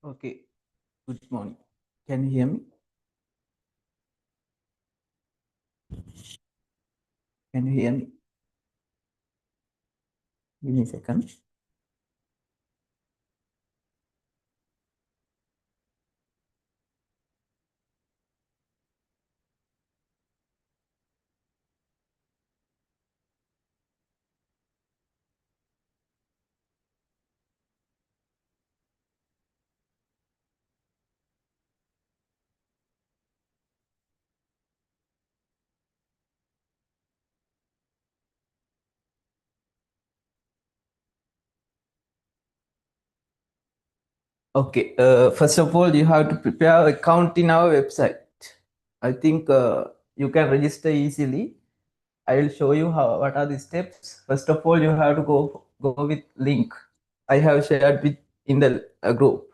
Okay, good morning. Can you hear me? Can you hear me? Give me a second. Okay, first of all, you have to prepare an account in our website. I think you can register easily. I will show you how what are the steps. First of all, you have to go with link. I have shared with in the group.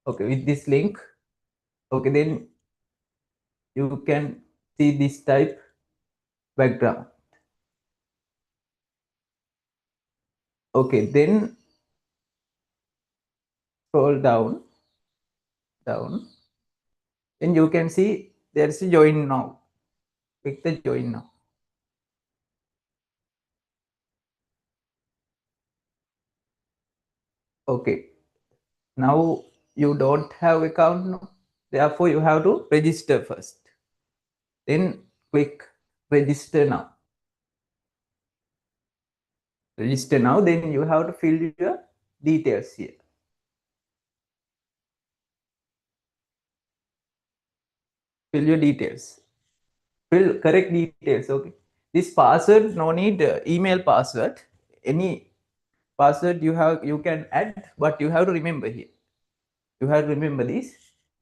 Okay, with this link. Okay, then you can see this type background. Okay, then scroll down. Then you can see there's a join now. Click the join now. Okay, now you don't have account now. Therefore, you have to register first. Then click register now. Register now. Then you have to fill your details here. Fill your details. Fill correct details. Okay. This password no need email password. Any password you can add, but you have to remember here. You have to remember this.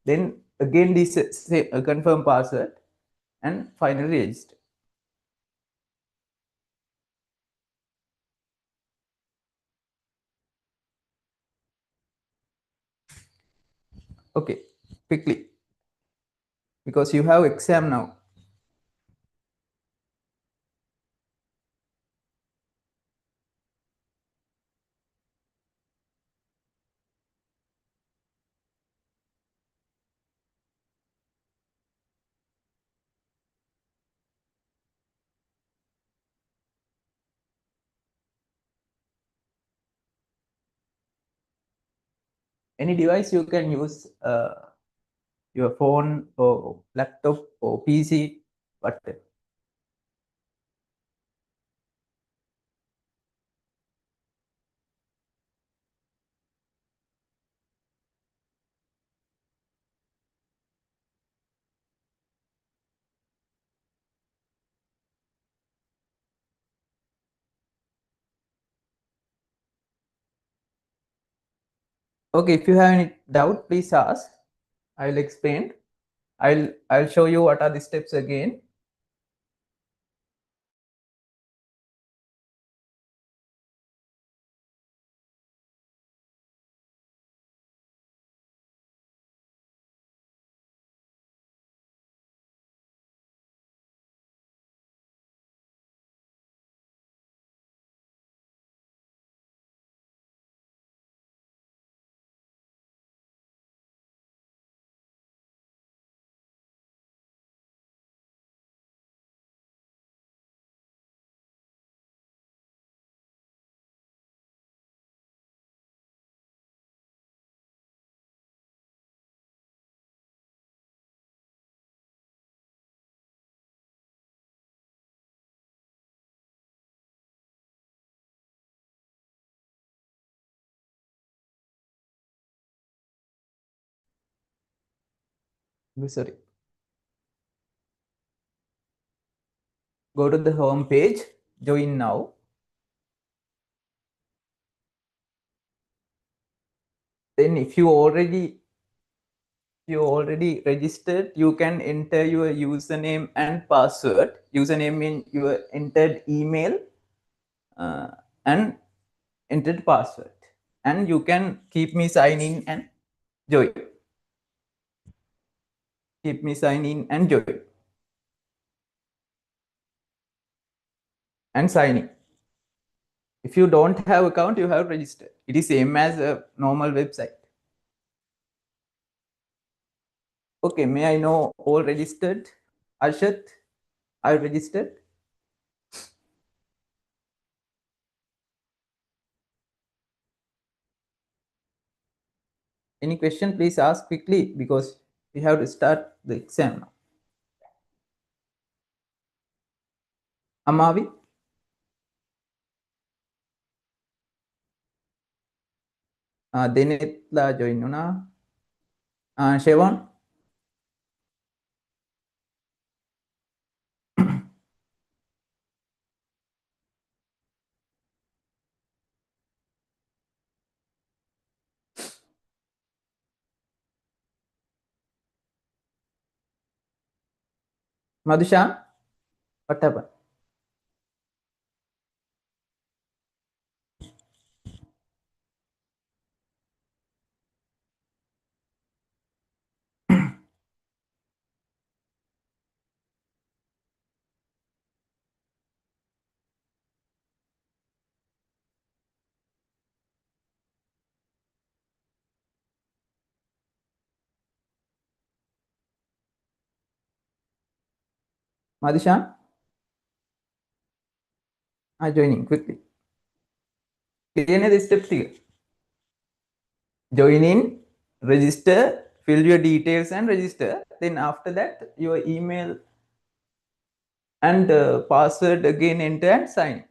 Then again this say confirm password and finally register. Okay, quickly because you have exam now. Any device you can use your phone or laptop or PC, whatever. Okay, if you have any doubt, please ask. I'll explain. I'll show you what are the steps again. Sorry. Go to the home page, join now. Then if you already registered, you can enter your username and password. Username in your entered email and entered password. And you can keep me sign in and join. Keep me sign in and join. And sign in. If you don't have account, you have registered. It is same as a normal website. Okay, may I know all registered? Arshad, are you registered? Any question, please ask quickly because we have to start the exam now. Amavi, Denetla join na. Shevon, Madhushan, what happened? Madhushan, joining quickly. Clear the steps here. Join in, register, fill your details and register. Then after that, your email and password again enter and sign.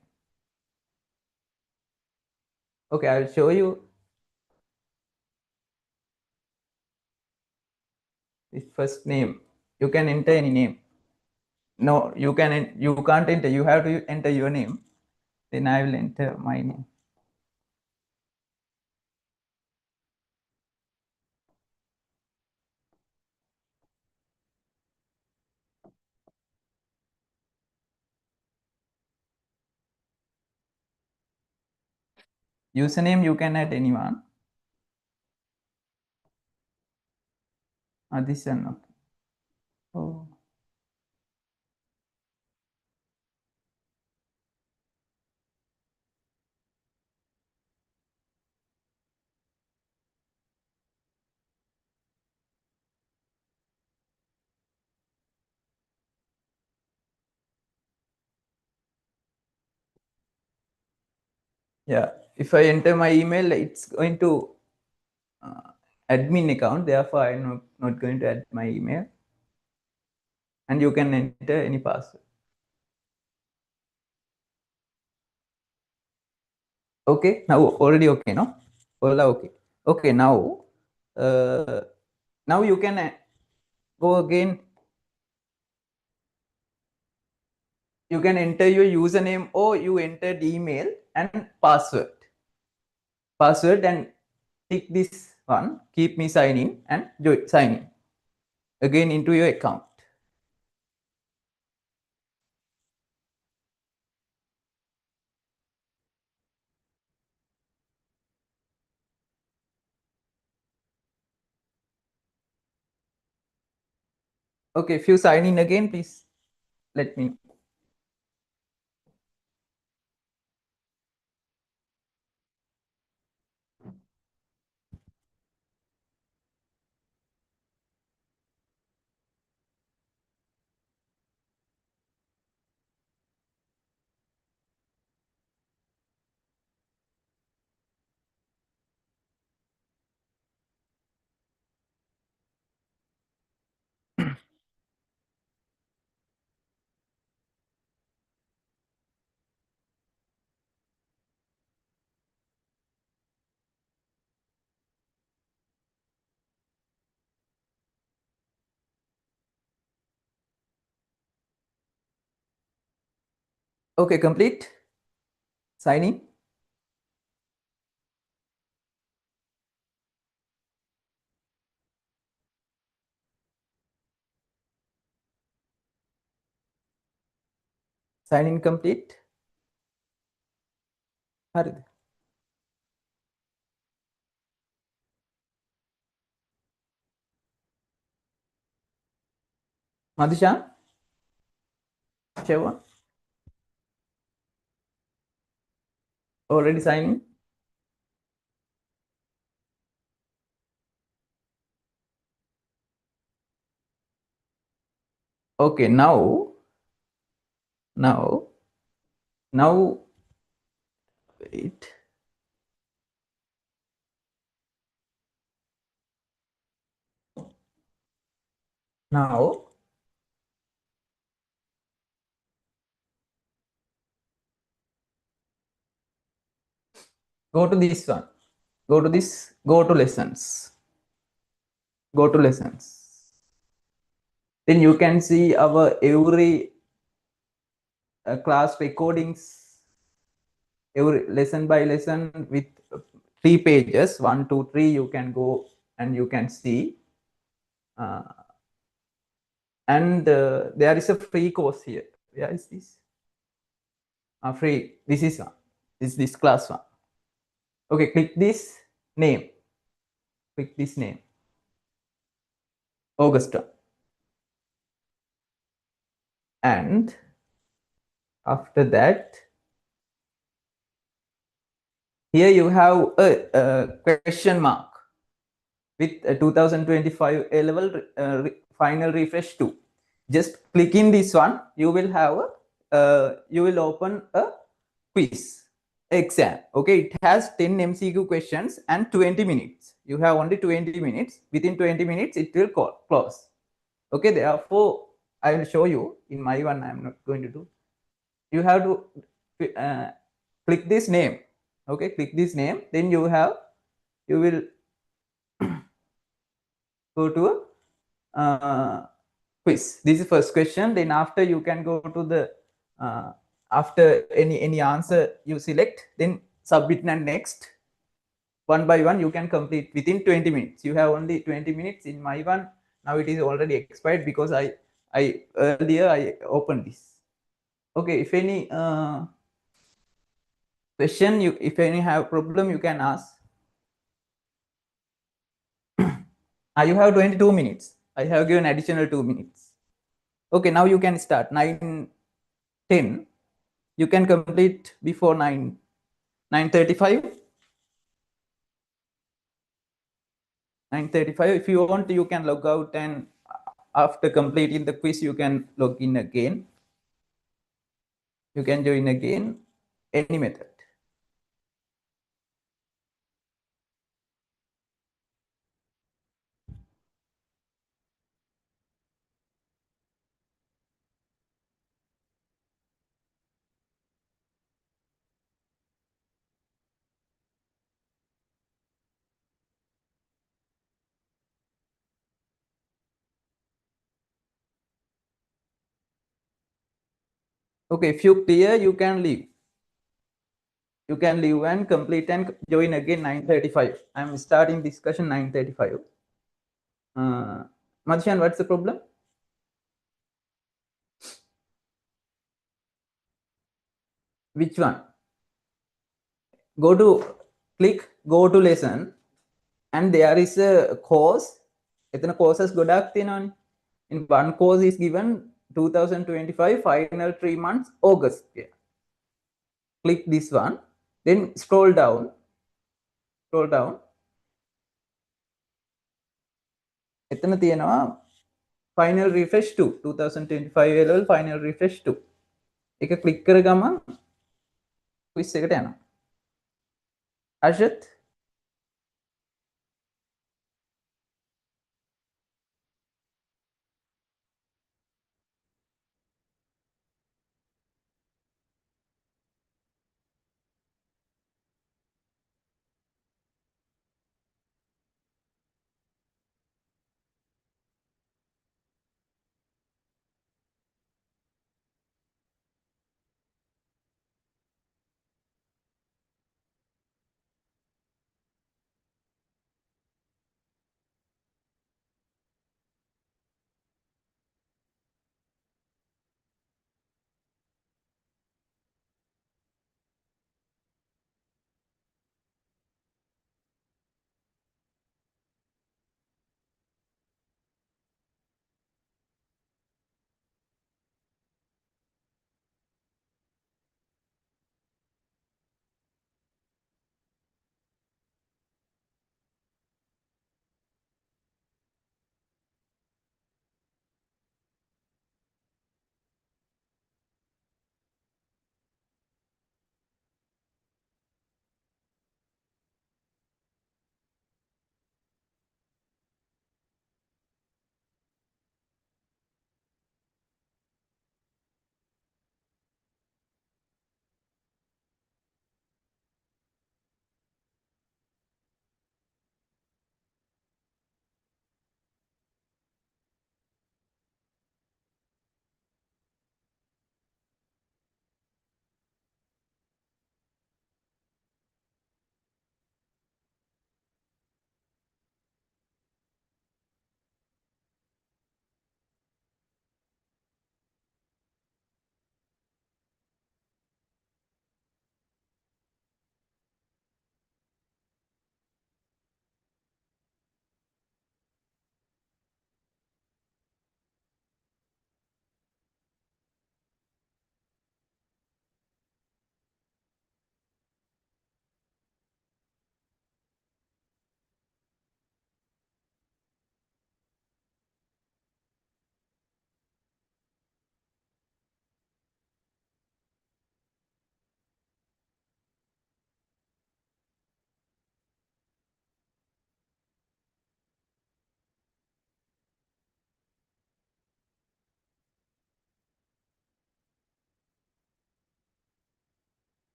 Okay, I'll show you this first name. You can enter any name. No, you can't enter. You have to enter your name. Then I will enter my name. Username you can add anyone. This one. Okay. Oh. Yeah, if I enter my email, it's going to admin account. Therefore, I'm not going to add my email. And you can enter any password. Okay, now already okay, no? All are okay. Okay, uh, now you can go again. You can enter your username or you entered email and password. Password and tick this one. Keep me sign in and sign in again into your account. Okay, if you sign in again, please let me know. Okay, complete. Sign in. Sign in complete. Harid. Madhushan, Sheva, already signing. Okay, now, now, wait. Now, go to this one. Go to this. Go to lessons. Go to lessons. Then you can see our every class recordings, every lesson by lesson with 3 pages. 1, 2, 3. You can go and you can see. And there is a free course here. Where is this? Free. This is one. This class one. Okay, click this name. Click this name. Augusta. And after that, here you have a question mark with a 2025 A level final refresh 2. Just click in this one. You will have you will open a quiz exam. Okay, it has 10 MCQ questions and 20 minutes. You have only 20 minutes. Within 20 minutes, it will close. Okay, therefore, I will show you in my one. I'm not going to do. You have to click this name. Okay, click this name. Then you will go to a quiz. This is first question. Then after you can go to the after any answer you select, then submit and next. One by one you can complete within 20 minutes. You have only 20 minutes in my one. Now it is already expired because I earlier I opened this. Okay, if any question, you if any have problem, you can ask. You have 22 minutes. I have given additional 2 minutes. Okay, now you can start 9:10. You can complete before 9:35. 9:35. If you want, you can log out, and after completing the quiz, you can log in again. You can join again. Any method. Okay, if you clear, you can leave. You can leave and complete and join again 9:35. I'm starting discussion 9:35. Madhushan, what's the problem? Which one? Go to go to lesson, and there is a course. එතන courses ගොඩක් තියෙනවානේ. In one course is given 2025 final 3 months August. Yeah. Click this one, then scroll down. එතන තියෙනවා final refresh 2 2025 A level final refresh 2. එක click කර ගමන් quiz එකට යනවා. Ashat,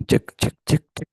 Check, check, check, check.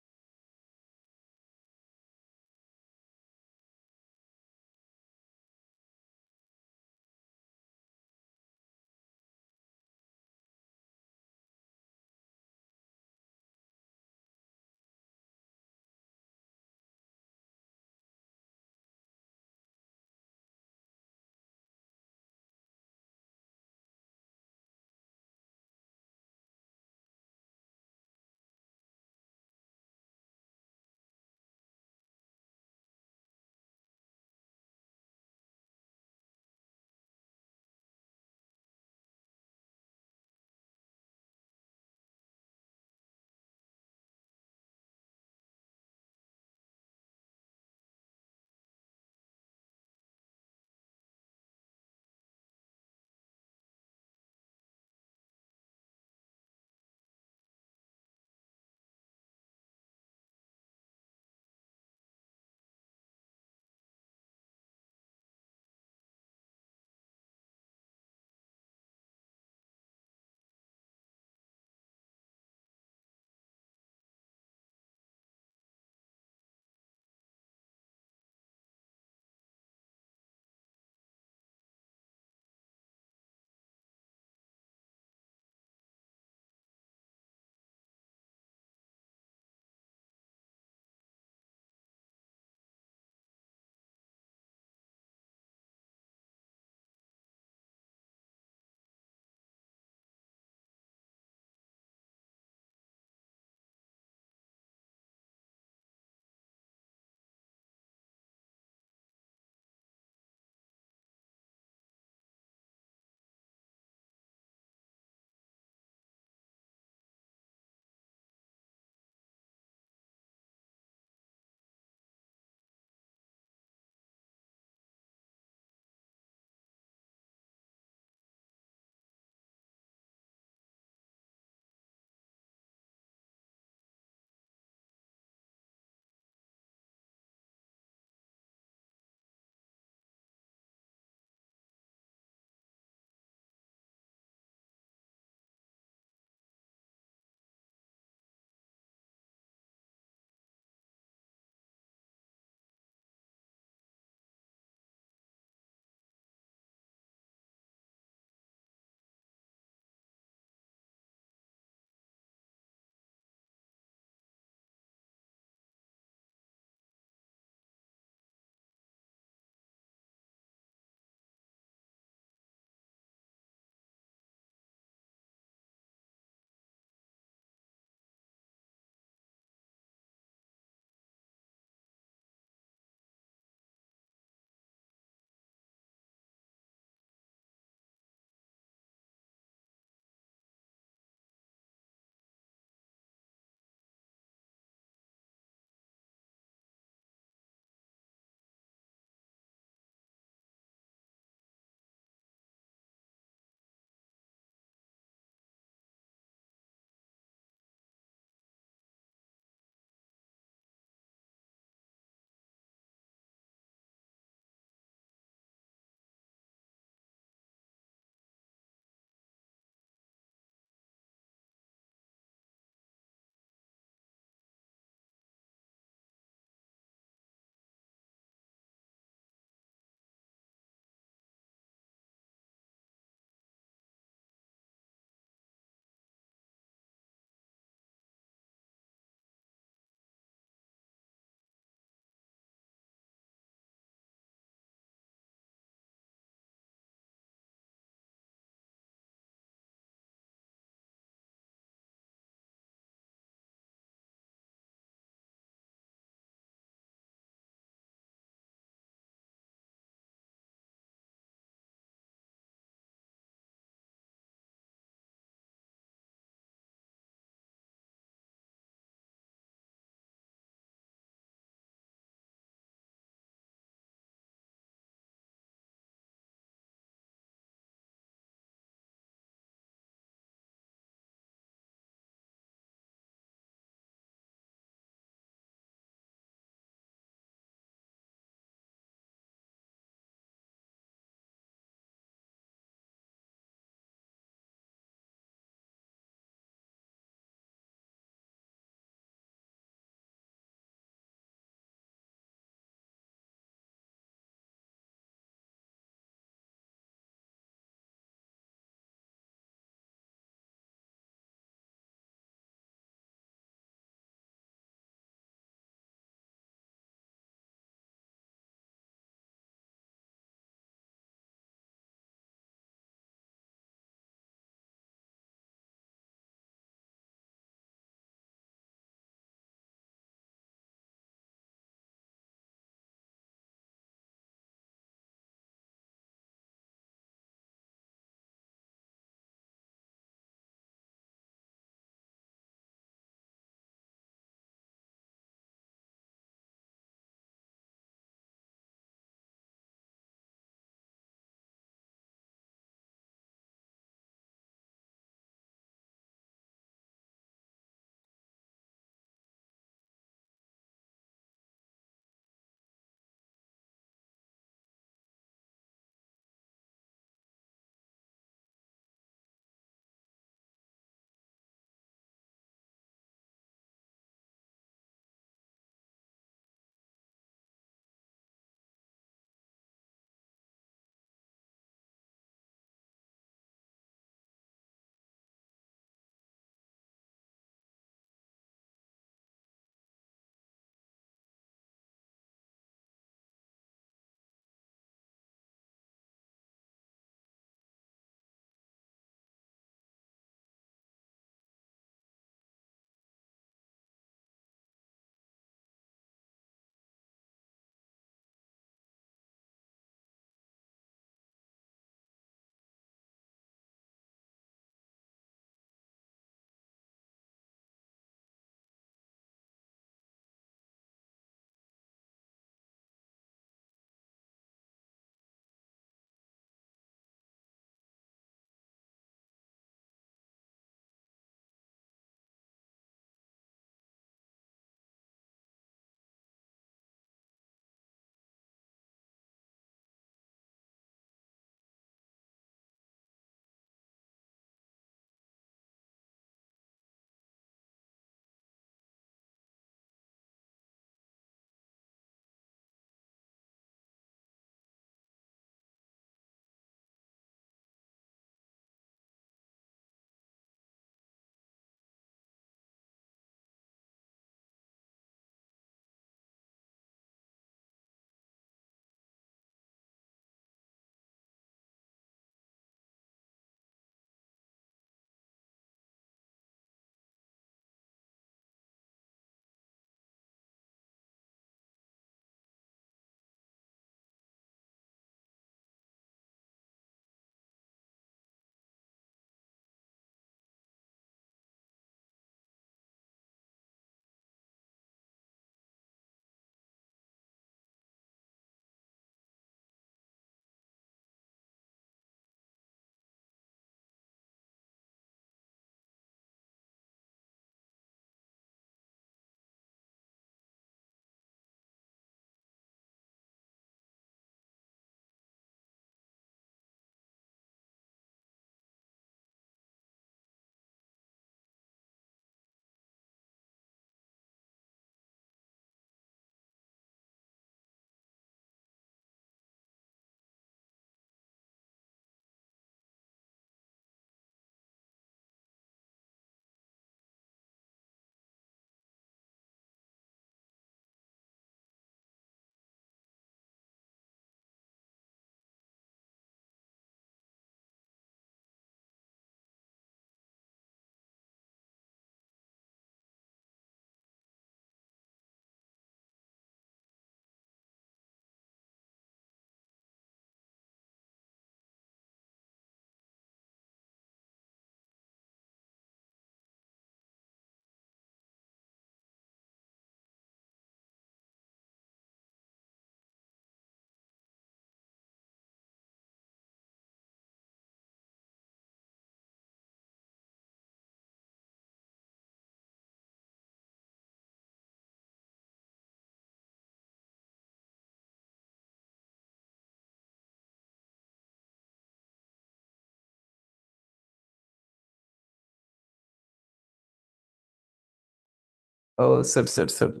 Oh, sorry, sorry, sorry.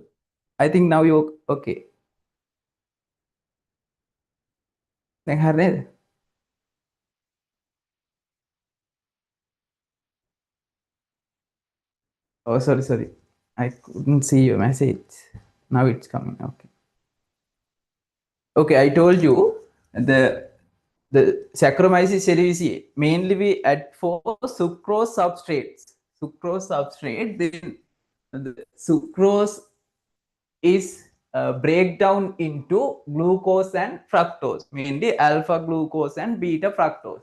I think now you okay. දැන් හරි නේද? Oh, sorry, sorry. I couldn't see your message. Now it's coming. Okay. Okay, I told you the Saccharomyces cerevisiae mainly we add for sucrose substrates. Sucrose substrate, then the sucrose is breakdown into glucose and fructose, mainly alpha glucose and beta fructose.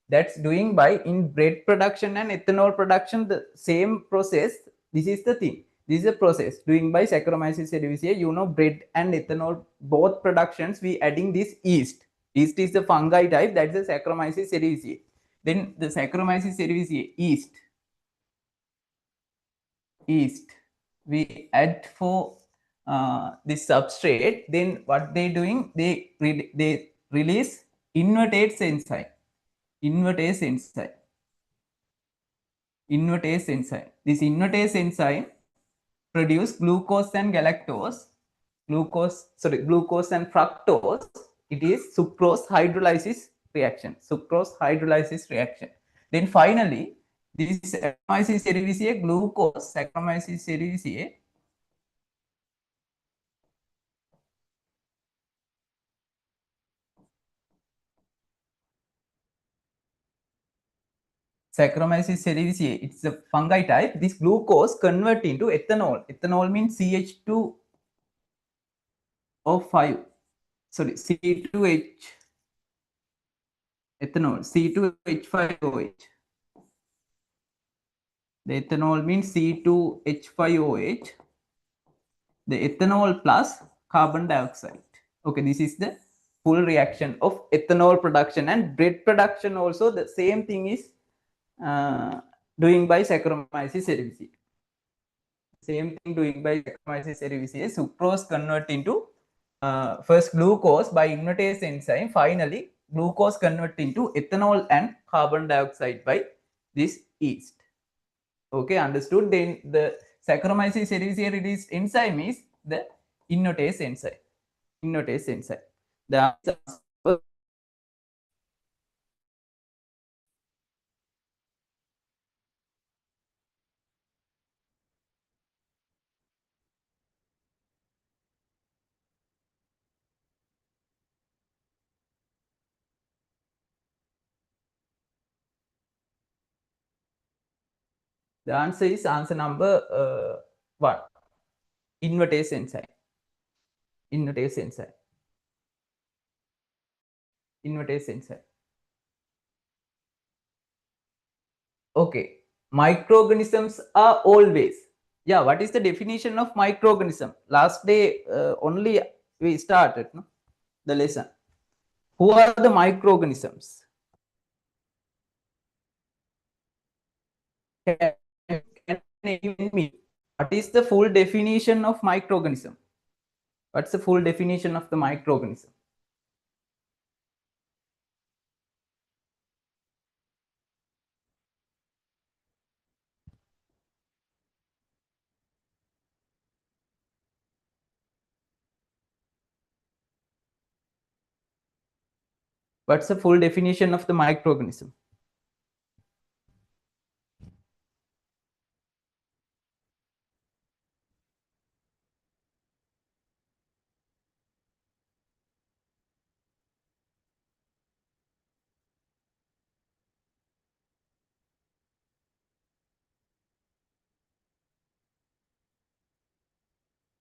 That's doing by in bread production and ethanol production, the same process. This is the thing. This is a process doing by Saccharomyces cerevisiae. You know, bread and ethanol, both productions, we adding this yeast. Yeast is the fungi type, that's the Saccharomyces cerevisiae. Then the Saccharomyces cerevisiae, yeast we add for this substrate, then what they doing, they release invertase enzyme, invertase enzyme, invertase enzyme. This invertase enzyme produce glucose and galactose, glucose and fructose. It is sucrose hydrolysis reaction, sucrose hydrolysis reaction. Then finally this Saccharomyces cerevisiae glucose, Saccharomyces cerevisiae, Saccharomyces cerevisiae, it's a fungi type. This glucose convert into ethanol. Ethanol means CH2O5. Sorry, C2H, ethanol, C2H5OH. The ethanol means C2H5OH. The ethanol plus carbon dioxide. Okay, this is the full reaction of ethanol production, and bread production also the same thing is uh, doing by Saccharomyces cerevisiae. Same thing doing by Saccharomyces cerevisiae. Sucrose convert into first glucose by invertase enzyme. Finally, glucose convert into ethanol and carbon dioxide by this yeast. Okay, understood. Then the Saccharomyces cerevisiae released enzyme is the invertase enzyme. Invertase enzyme. The answer is answer number 1. Invertase enzyme. Invertase enzyme. Invertase enzyme. Okay. Microorganisms are always. Yeah, what is the definition of microorganism? Last day only we started no? The lesson. Who are the microorganisms? Can even me? What is the full definition of microorganism? What's the full definition of the microorganism? What's the full definition of the microorganism?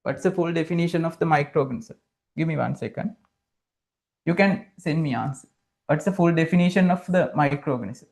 What's the full definition of the microorganism? Give me 1 second. You can send me answer. What's the full definition of the microorganism?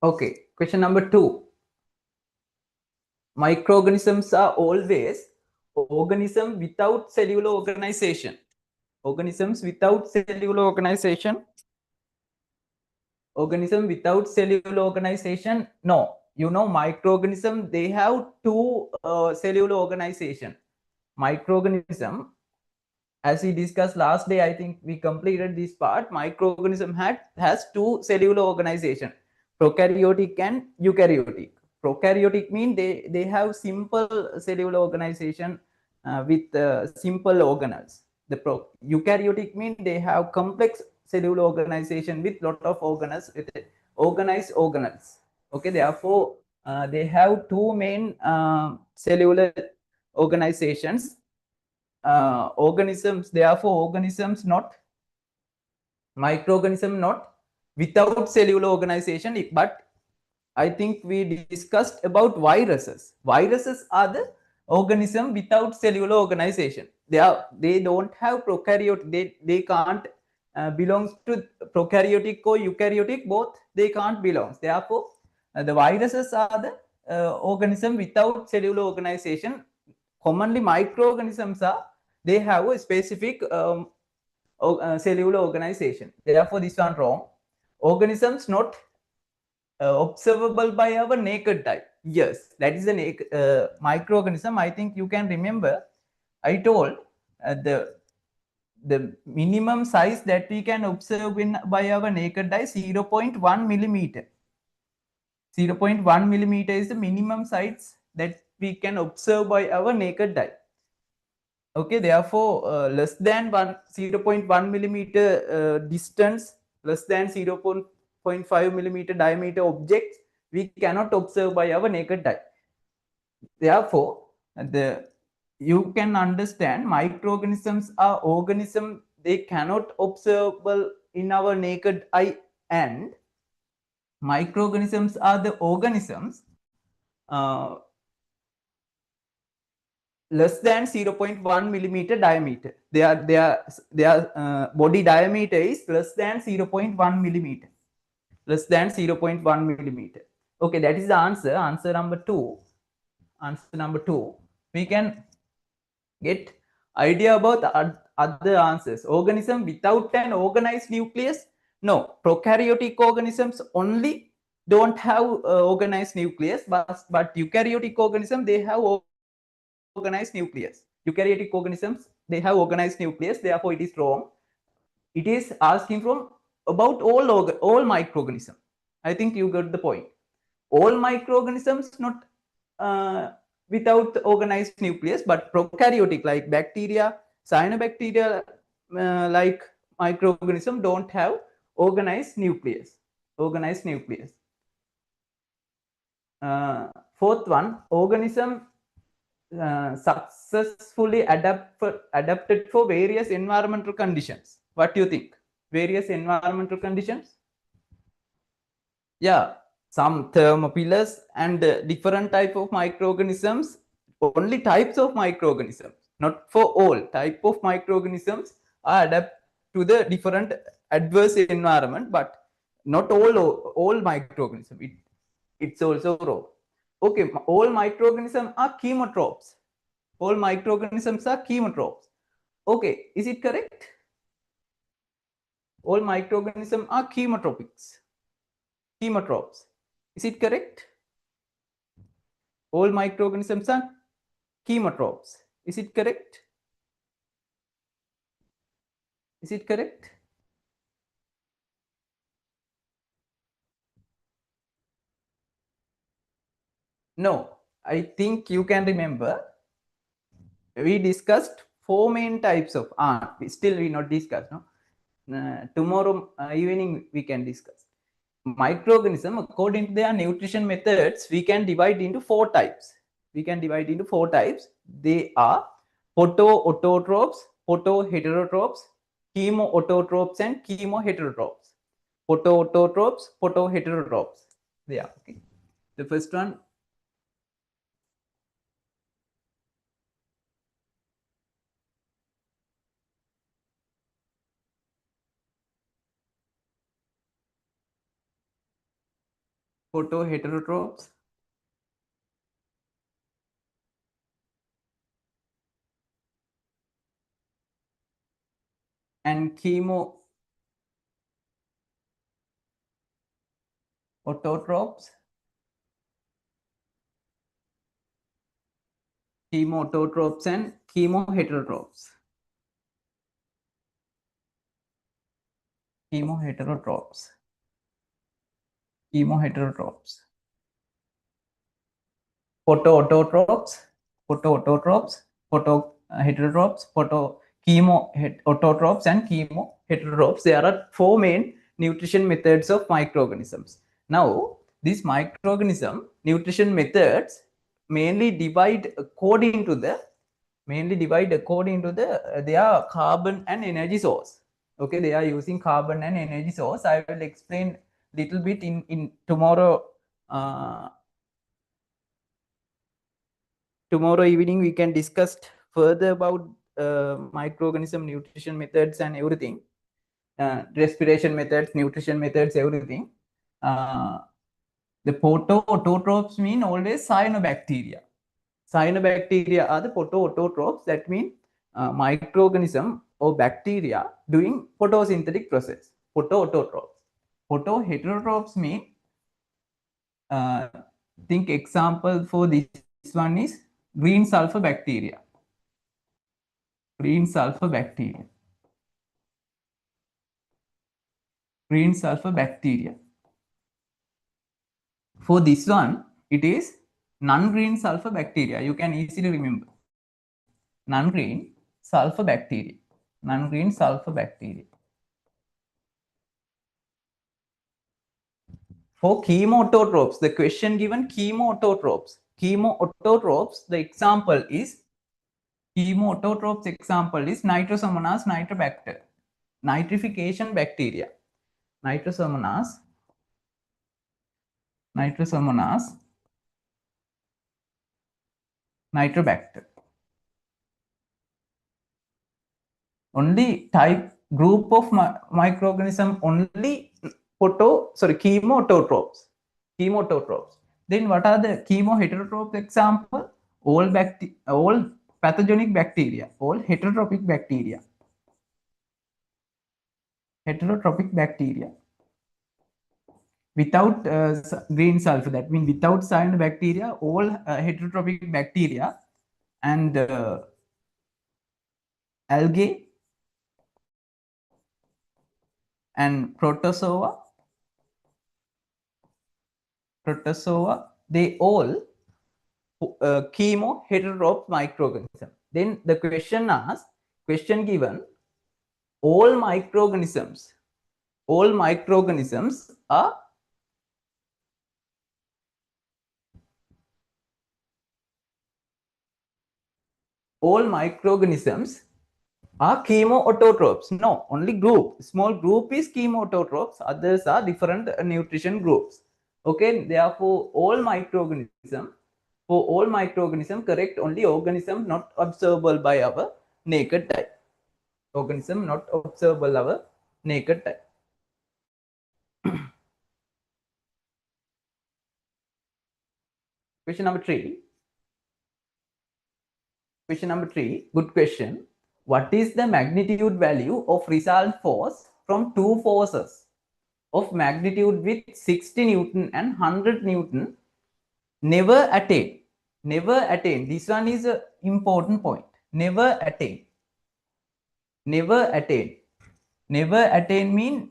Okay, question number 2. Microorganisms are always organisms without cellular organization. Organisms without cellular organization. Organism without cellular organization. No, you know, microorganism, they have two cellular organization. Microorganism, as we discussed last day, I think we completed this part. Microorganism has two cellular organization, prokaryotic and eukaryotic. Prokaryotic mean they have simple cellular organization with simple organelles. The eukaryotic mean they have complex cellular organization with lot of organelles, with organized organelles. Okay, therefore they have two main cellular organizations. Organisms, therefore organisms not, microorganism not without cellular organization. But I think we discussed about viruses. Viruses are the organism without cellular organization. They don't have prokaryote, they can't belongs to prokaryotic or eukaryotic, both they can't belong. Therefore the viruses are the organism without cellular organization. Commonly microorganisms are, they have a specific cellular organization. Therefore this one wrong. Organisms not observable by our naked eye. Yes, that is a microorganism. I think you can remember I told the minimum size that we can observe by our naked eye 0.1 millimeter. 0.1 millimeter is the minimum size that we can observe by our naked eye. Okay, therefore less than 0.1 millimeter distance, less than 0.5 millimeter diameter objects we cannot observe by our naked eye. Therefore you can understand microorganisms are organisms they cannot observable in our naked eye, and microorganisms are the organisms less than 0.1 millimeter diameter. Their body diameter is less than 0.1 millimeter. Less than 0.1 millimeter. Okay, that is the answer. Answer number 2. Answer number 2. We can get idea about other answers. Organism without an organized nucleus. No, prokaryotic organisms only don't have organized nucleus, but eukaryotic organism they have organized nucleus. Eukaryotic organisms they have organized nucleus. Therefore, it is wrong. It is asking from about all microorganisms. I think you got the point. All microorganisms not without organized nucleus, but prokaryotic like bacteria, cyanobacteria, like microorganism don't have organized nucleus. Organized nucleus. Fourth one, organism successfully adapted for various environmental conditions. What do you think? Various environmental conditions? Yeah, some thermophilus and different type of microorganisms. Only types of microorganisms, not for all type of microorganisms are adapt to the different adverse environment, but not all microorganisms. It's also wrong. Okay, all microorganisms are chemotropes. All microorganisms are chemotropes. Okay, is it correct? All microorganisms are chemotropics. Chemotropes. Is it correct? All microorganisms are chemotropes. Is it correct? Is it correct? No, I think you can remember. We discussed 4 main types of still we not discussed. No, tomorrow evening we can discuss. Microorganism, according to their nutrition methods, we can divide into 4 types. We can divide into 4 types. They are photoautotropes, photoheterotropes, chemoautotropes, and chemoheterotropes. Photoautotropes, photoheterotropes. Yeah, okay. The first one. photoheterotrophs, and chemoautotrophs, and chemoheterotrophs. Chemoheterotrophs. Chemoheterotrophs. Photoautotrophs, photoautotrophs, photoheterotrophs, chemoautotrophs, and chemoheterotrophs. There are four main nutrition methods of microorganisms. Now, these microorganism nutrition methods mainly divide according to the their carbon and energy source. Okay, they are using carbon and energy source. I will explain little bit in tomorrow. Tomorrow evening we can discuss further about microorganism nutrition methods and everything, respiration methods, nutrition methods, everything. The photoautotrophs mean always cyanobacteria. Cyanobacteria are the photoautotrophs, that mean microorganism or bacteria doing photosynthetic process. Photoautotrophs. Photoheterotrophs mean, think example for this one is green sulfur bacteria. Green sulfur bacteria. Green sulfur bacteria. For this one, it is non-green sulfur bacteria. You can easily remember. Non-green sulfur bacteria. Non-green sulfur bacteria. For chemoautotrophs, the question given chemoautotrophs. Chemoautotrophs, the example is chemoautotrophs example is Nitrosomonas nitrobacter. Nitrification bacteria. Nitrosomonas nitrobacter. Only type group of microorganism only chemoautotrophs. Then what are the chemoheterotrophs example? All pathogenic bacteria, all heterotrophic bacteria. Heterotrophic bacteria. Without green sulfur, that means without cyanobacteria, all heterotrophic bacteria and algae and protozoa, they all chemoheterotroph microorganism. Then the question given, all microorganisms are chemoautotrophs. No, only group. Small group is chemoautotrophs. Others are different nutrition groups. Okay, therefore all microorganism, correct only organism not observable by our naked eye. Organism not observable our naked eye. Question number 3. Question number 3, good question. What is the magnitude value of result force from two forces of magnitude with 60 Newton and 100 Newton never attain? Never attain. This one is an important point. Never attain. Never attain. Never attain mean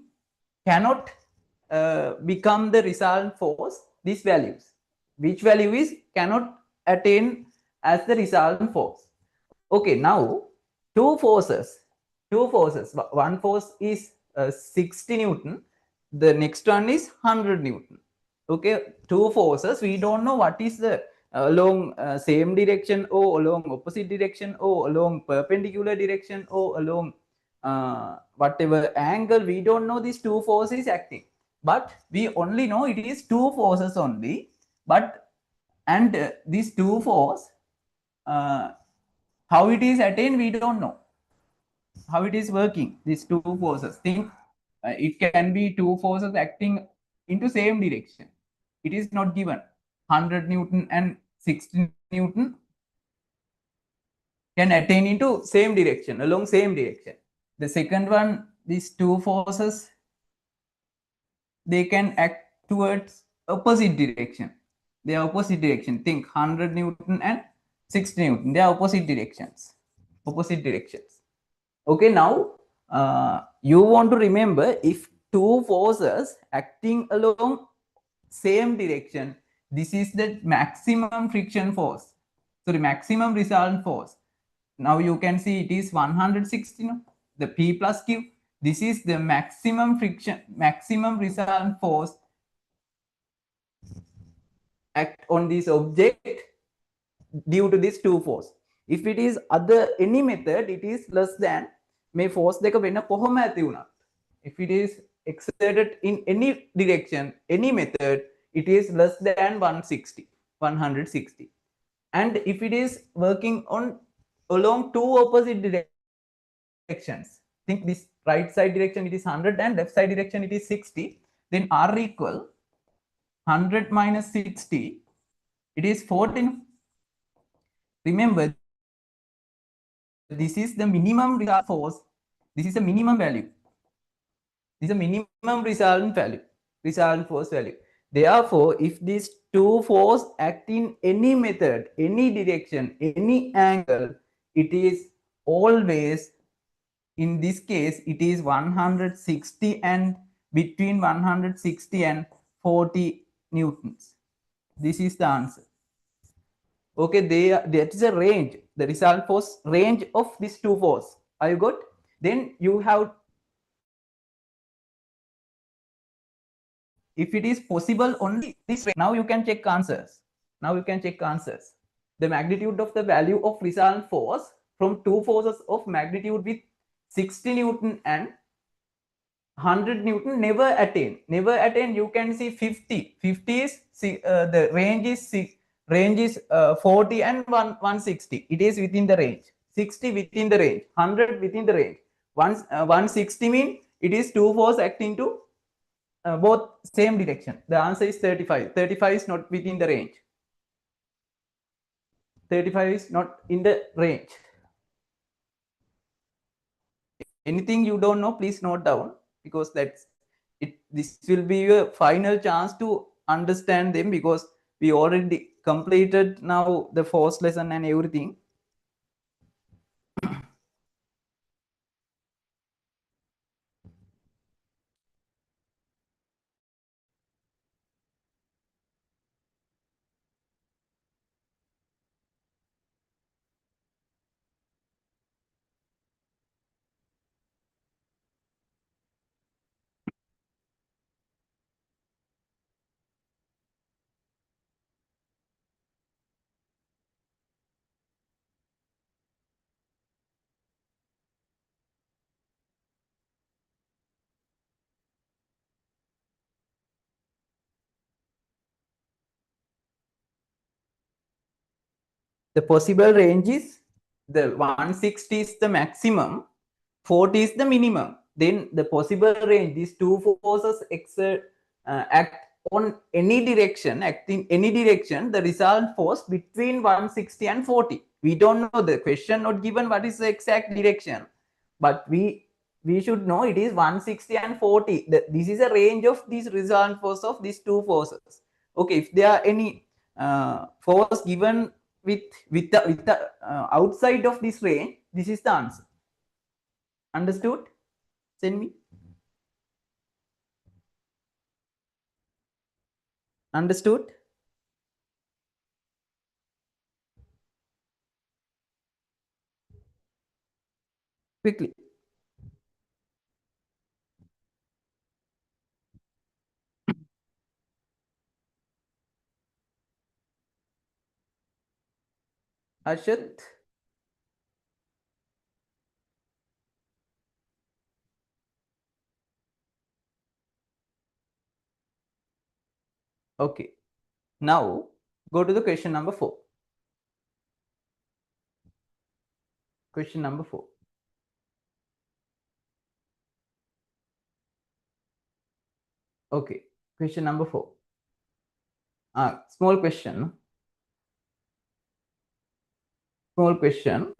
cannot become the result force, these values. Which value is cannot attain as the resultant force? Okay, now two forces. One force is 60 Newton. The next one is 100 Newton. Okay, two forces. We don't know what is the along same direction or along opposite direction or along perpendicular direction or along whatever angle. We don't know these two forces acting, but we only know it is two forces only. But and these two force, how it is attained, we don't know. How it is working, these two forces. Think it can be two forces acting into same direction. it is not given. 100 Newton and 60 Newton can attain into same direction, along same direction. The second one, these two forces, they can act towards opposite direction. They are opposite direction. Think 100 Newton and 60 Newton. They are opposite directions. Opposite directions. Okay, now you want to remember if two forces acting along same direction, this is the maximum friction force. Sorry, maximum resultant force. Now you can see it is 160, no? The P plus Q. This is the maximum friction, maximum resultant force act on this object due to this two force. If it is other any method, it is less than may force දෙක වෙන කොහොම ඇති වුණා. If it is exerted in any direction, any method, it is less than 160. And if it is working on along two opposite directions, think this right side direction it is 100 and left side direction it is 60, then R equal 100 minus 60, it is 14. Remember, this is the minimum result force. This is the minimum value. This is a minimum resultant value, resultant force value. Therefore, if these two forces act in any method, any direction, any angle, it is always, in this case, it is 160 and between 160 and 40 newtons. This is the answer. Okay, that is a range, the result force range of these two forces. Are you good? Then you have, if it is possible only this way, now you can check answers. Now you can check answers. The magnitude of the value of resultant force from two forces of magnitude with 60 Newton and 100 Newton never attain. Never attain, you can see 50. 50 is, the range is 40 and 160. It is within the range. 60 within the range. 100 within the range. 160 means it is two forces acting to both same direction. The answer is 35. 35 is not within the range. 35 is not in the range. Anything you don't know, please note down, because that's it. This will be your final chance to understand them, because we already completed now the force lesson and everything. The possible range is, the 160 is the maximum, 40 is the minimum. Then the possible range, these two forces act on any direction, act in any direction, the result force between 160 and 40. We don't know, the question not given what is the exact direction, but we should know it is 160 and 40. This is a range of these result force of these two forces. Okay, if there are any force given with the outside of this range, this is the answer. Understood? Send me. Understood? Quickly. Arshad? Okay. Now go to the question number 4. Question number 4. Okay. Question number 4. Small question. Small question.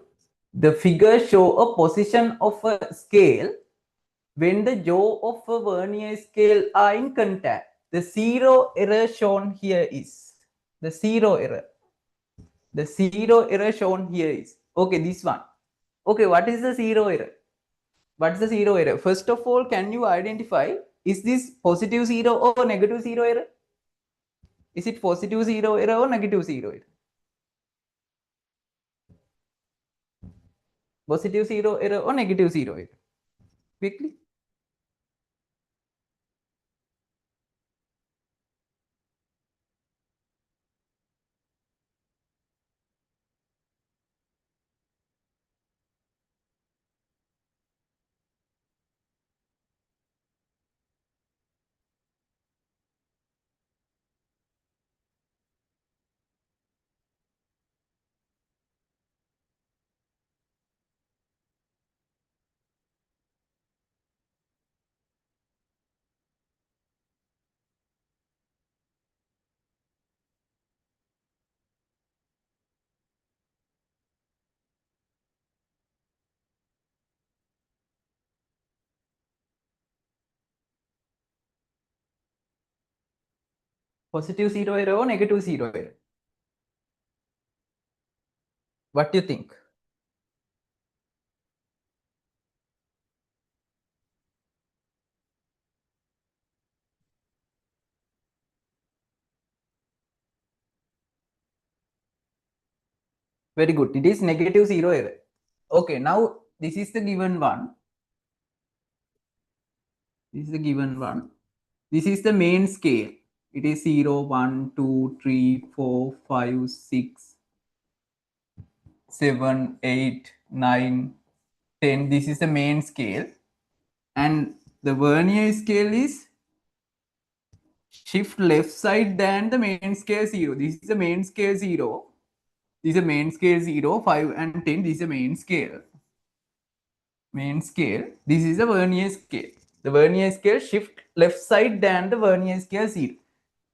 The figure show a position of a scale when the jaw of a vernier scale are in contact. The zero error shown here is the zero error. The zero error shown here is okay. This one. Okay, what is the zero error? What's the zero error? First of all, can you identify is this positive zero or negative zero error? Is it positive zero error or negative zero error? Positive zero error or negative zero error? Quickly. Positive zero error or negative zero error? What do you think? Very good. It is negative zero error. Okay, now this is the given one. This is the given one. This is the main scale. It is 0, 1, 2, 3, 4, 5, 6, 7, 8, 9, 10. This is the main scale. And the vernier scale is shift left side than the main scale 0. This is the main scale 0. This is the main scale 0, 5 and 10. This is the main scale. Main scale. This is the vernier scale. The vernier scale shift left side than the vernier scale 0.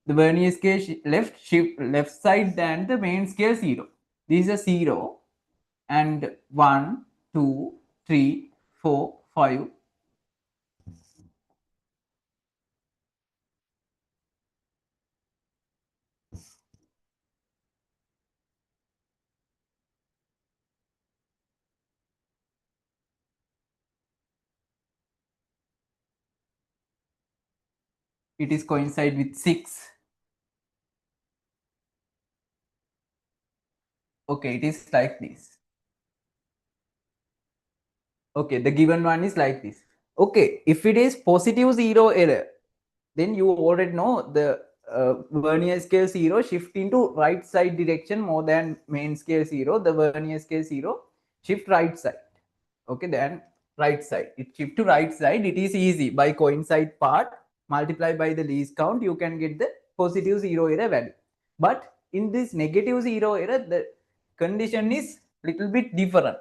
The vernier scale left shift left side than the main scale 0. This is a 0 and 1, 2, 3, 4, 5. It is coincide with 6. Okay, it is like this. Okay, the given one is like this. Okay, if it is positive zero error, then you already know the vernier scale 0 shift into right side direction more than main scale 0. The vernier scale 0 shift right side. Okay, then right side. It shift to right side. It is easy. By coincide part, multiply by the least count, you can get the positive zero error value. But in this negative zero error, the condition is little bit different.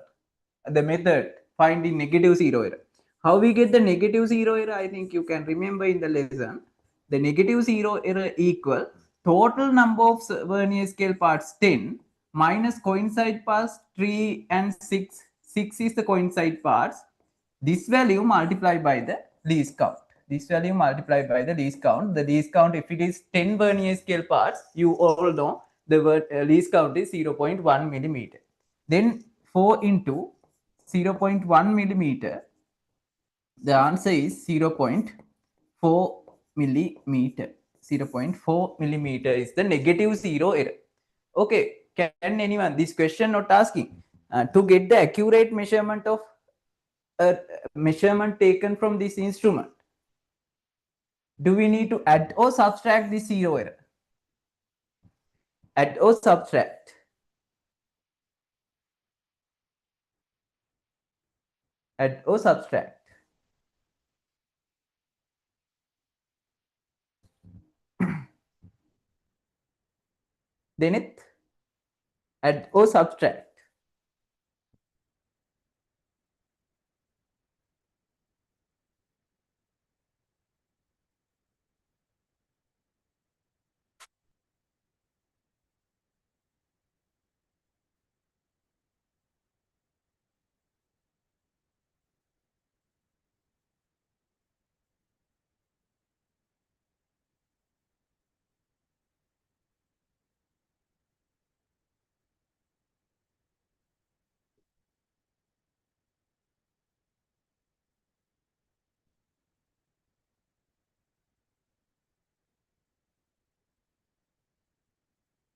The method finding negative zero error. How we get the negative zero error? I think you can remember in the lesson. The negative zero error equal total number of vernier scale parts 10 minus coincide parts 3 and 6. 6 is the coincide parts. This value multiplied by the least count. This value multiplied by the least count. The least count, if it is 10 vernier scale parts, you all know the least count is 0.1 millimeter. Then 4 into 0.1 millimeter, the answer is 0.4 millimeter. 0.4 millimeter is the negative zero error. Okay, can anyone, this question not asking, to get the accurate measurement of a measurement taken from this instrument, do we need to add or subtract this zero error? Add or subtract? Add or subtract? Then add or subtract?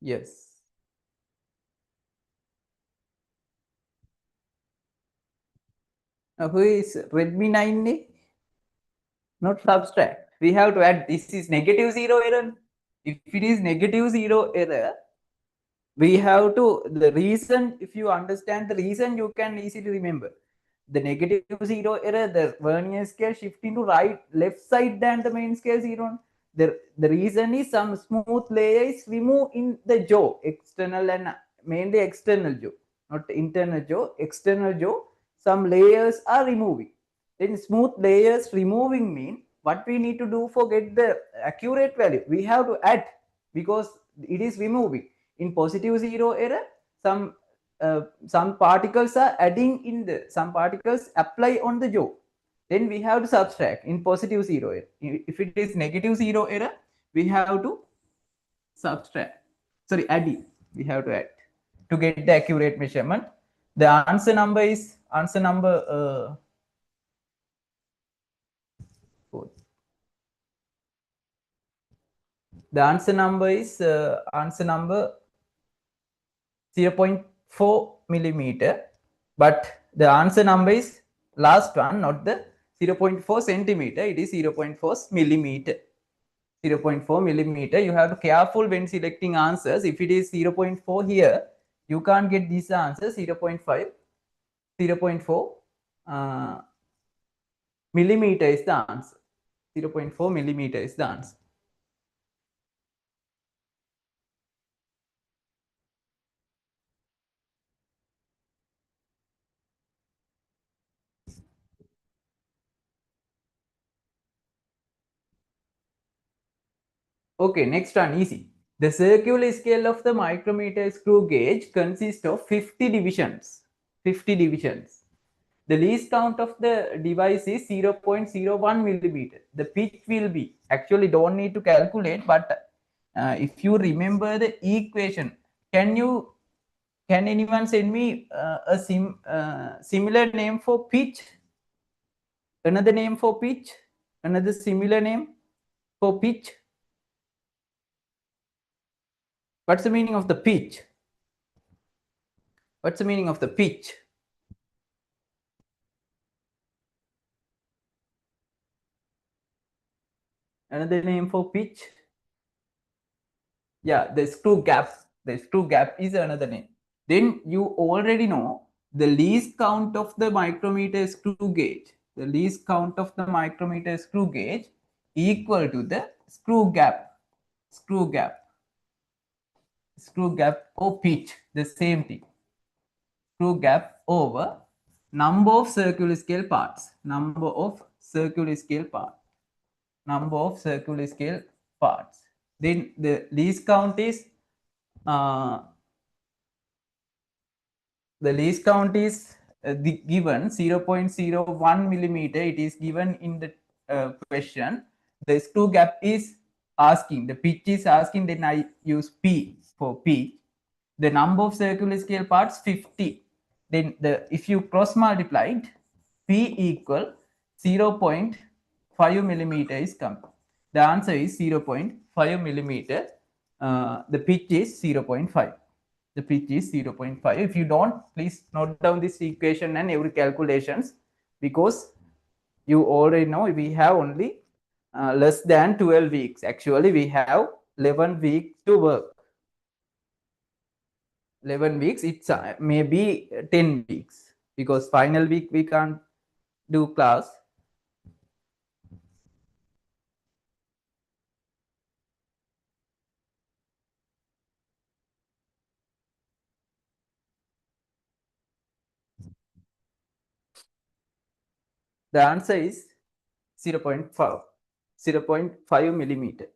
Yes. Now, who is Redmi 9A? Not subtract. We have to add, this is negative zero error. If it is negative zero error, we have to, the reason, if you understand the reason, you can easily remember. The negative zero error, the vernier scale shifting to left side than the main scale zero. The reason is some smooth layer is removed in the jaw, external and mainly external jaw, not internal jaw, external jaw. Some layers are removing. Then smooth layers removing mean what we need to do for get the accurate value. We have to add because it is removing. In positive zero error, some particles are adding in the, some particles apply on the jaw. Then we have to subtract in positive zero error. If it is negative zero error, we have to subtract. Sorry, add it. We have to add to get the accurate measurement. The answer number is answer number. The answer number is answer number 0.4 millimeter, but the answer number is last one, not the 0.4 centimeter. It is 0.4 millimeter. 0.4 millimeter. You have to be careful when selecting answers. If it is 0.4 here, you can't get these answers. 0.5, 0.4 millimeter is the answer. 0.4 millimeter is the answer. Okay, next one, easy. The circular scale of the micrometer screw gauge consists of 50 divisions. 50 divisions. The least count of the device is 0.01 millimeter. The pitch will be, actually don't need to calculate, but if you remember the equation, can anyone send me a similar name for pitch? Another name for pitch? Another similar name for pitch? What's the meaning of the pitch? What's the meaning of the pitch? Another name for pitch? Yeah, the screw gap. The screw gap is another name. Then you already know the least count of the micrometer screw gauge. The least count of the micrometer screw gauge equal to the screw gap. Screw gap. Screw gap or pitch. The same thing. Screw gap over number of circular scale parts. Number of circular scale parts. Number of circular scale parts. Then the least count is the least count is given 0.01 millimeter. It is given in the question. The screw gap is asking, the pitch is asking, then I use P for pitch. The number of circular scale parts 50. Then if you cross multiplied, P equal 0.5 millimeter is coming. The answer is 0.5 millimeter. The pitch is 0.5. The pitch is 0.5. If you don't, please note down this equation and every calculations, because you already know we have only less than 12 weeks. Actually, we have 11 weeks to work. 11 weeks, it's maybe 10 weeks, because final week we can't do class. The answer is 0.5 millimeter.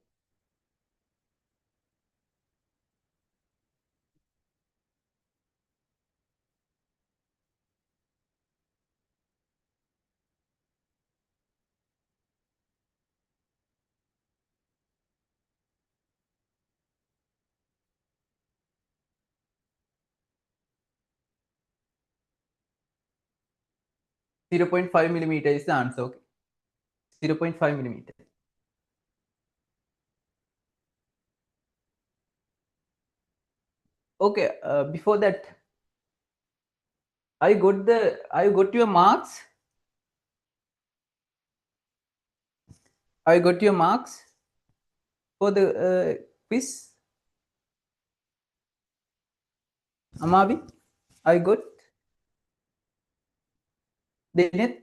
0.5 millimeter is the answer. Okay. 0.5 millimeter. Okay, before that, I got your marks. I got your marks for the quiz, Amavi. I got the net.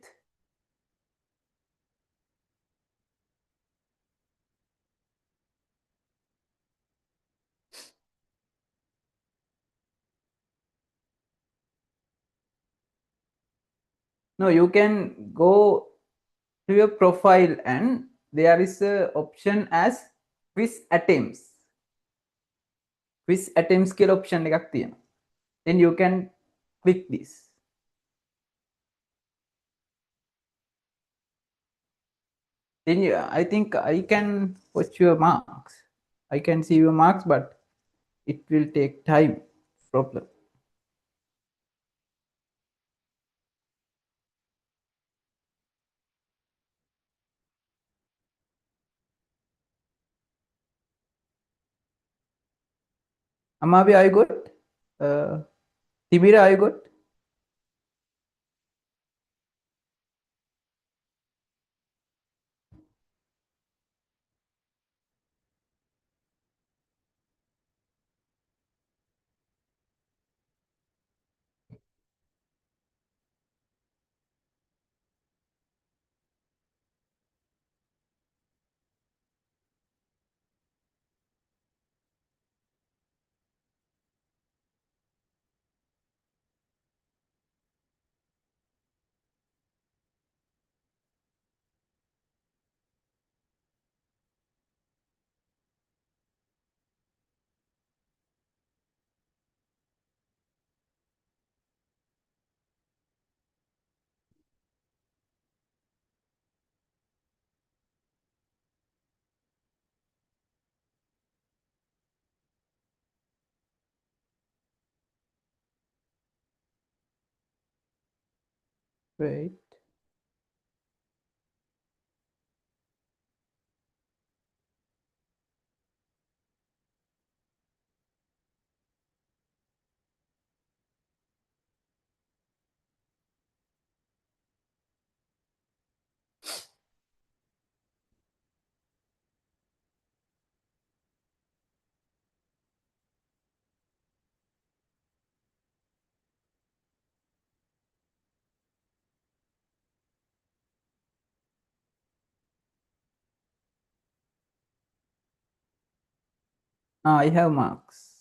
No, you can go to your profile and there is a option as quiz attempts. Quiz attempts කියලා option එකක් තියෙනවා. Then you can click this. Then I think I can watch your marks. I can see your marks, but it will take time. Problem. Amavi, I got. Tibira, I got. Wait. I have marks.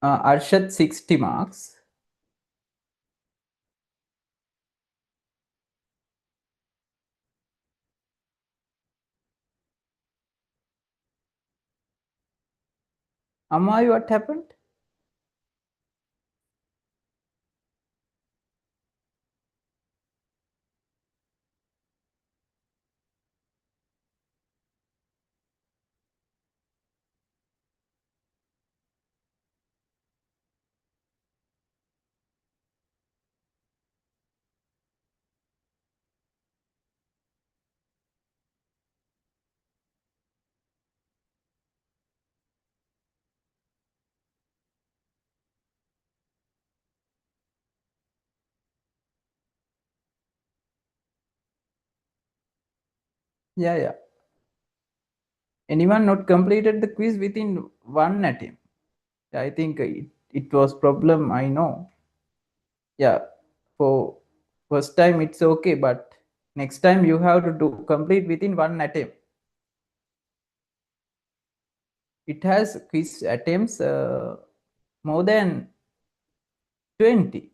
Arshad 60 marks. Amavi, what happened? Yeah, yeah. Anyone not completed the quiz within one attempt? I think it was problem. I know. Yeah, for first time it's okay, but next time you have to do complete within one attempt. It has quiz attempts more than 20.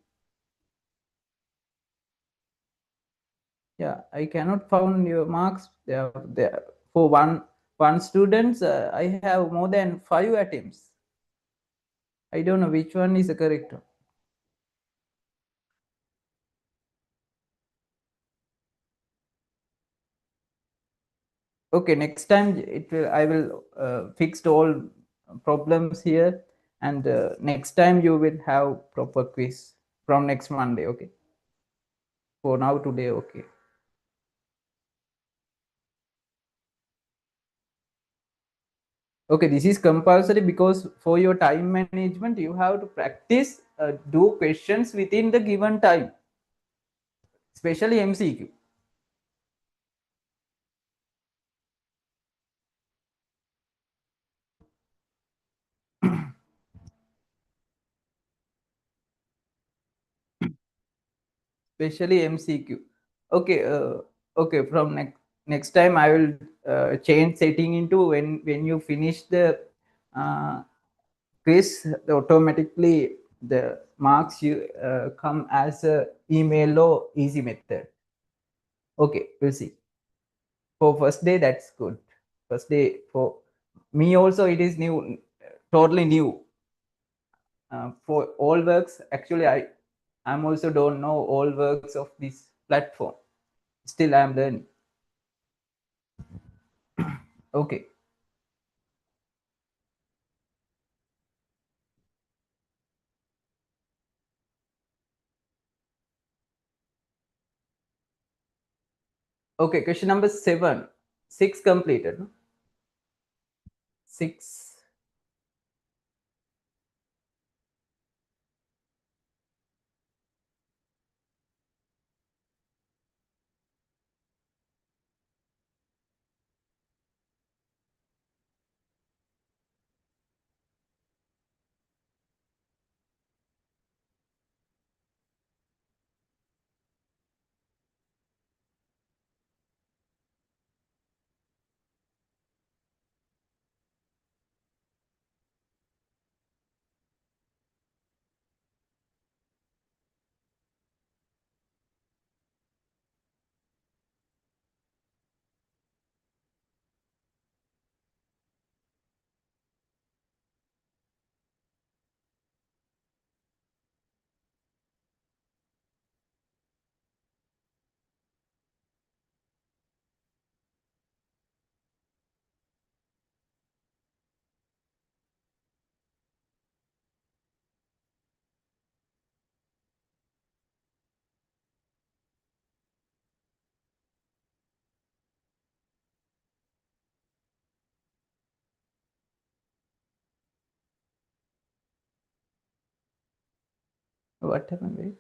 Yeah, I cannot found your marks. There for one students. I have more than 5 attempts. I don't know which one is the correct one. Okay, next time it will. I will fix all problems here, and next time you will have proper quiz from next Monday. Okay. For now today. Okay. Okay, this is compulsory because for your time management, you have to practice do questions within the given time, especially MCQ. Especially MCQ. Okay, okay. From next time, I will change setting into when you finish the uh, quiz, automatically the marks you come as a email or easy method. Okay, we'll see. For first day, that's good. First day for me also it is new, totally new. For all works, actually, I'm also don't know all works of this platform. Still, I'm learning. Okay. Okay, question number 7. 6 completed. No? 6. What happened? Wait.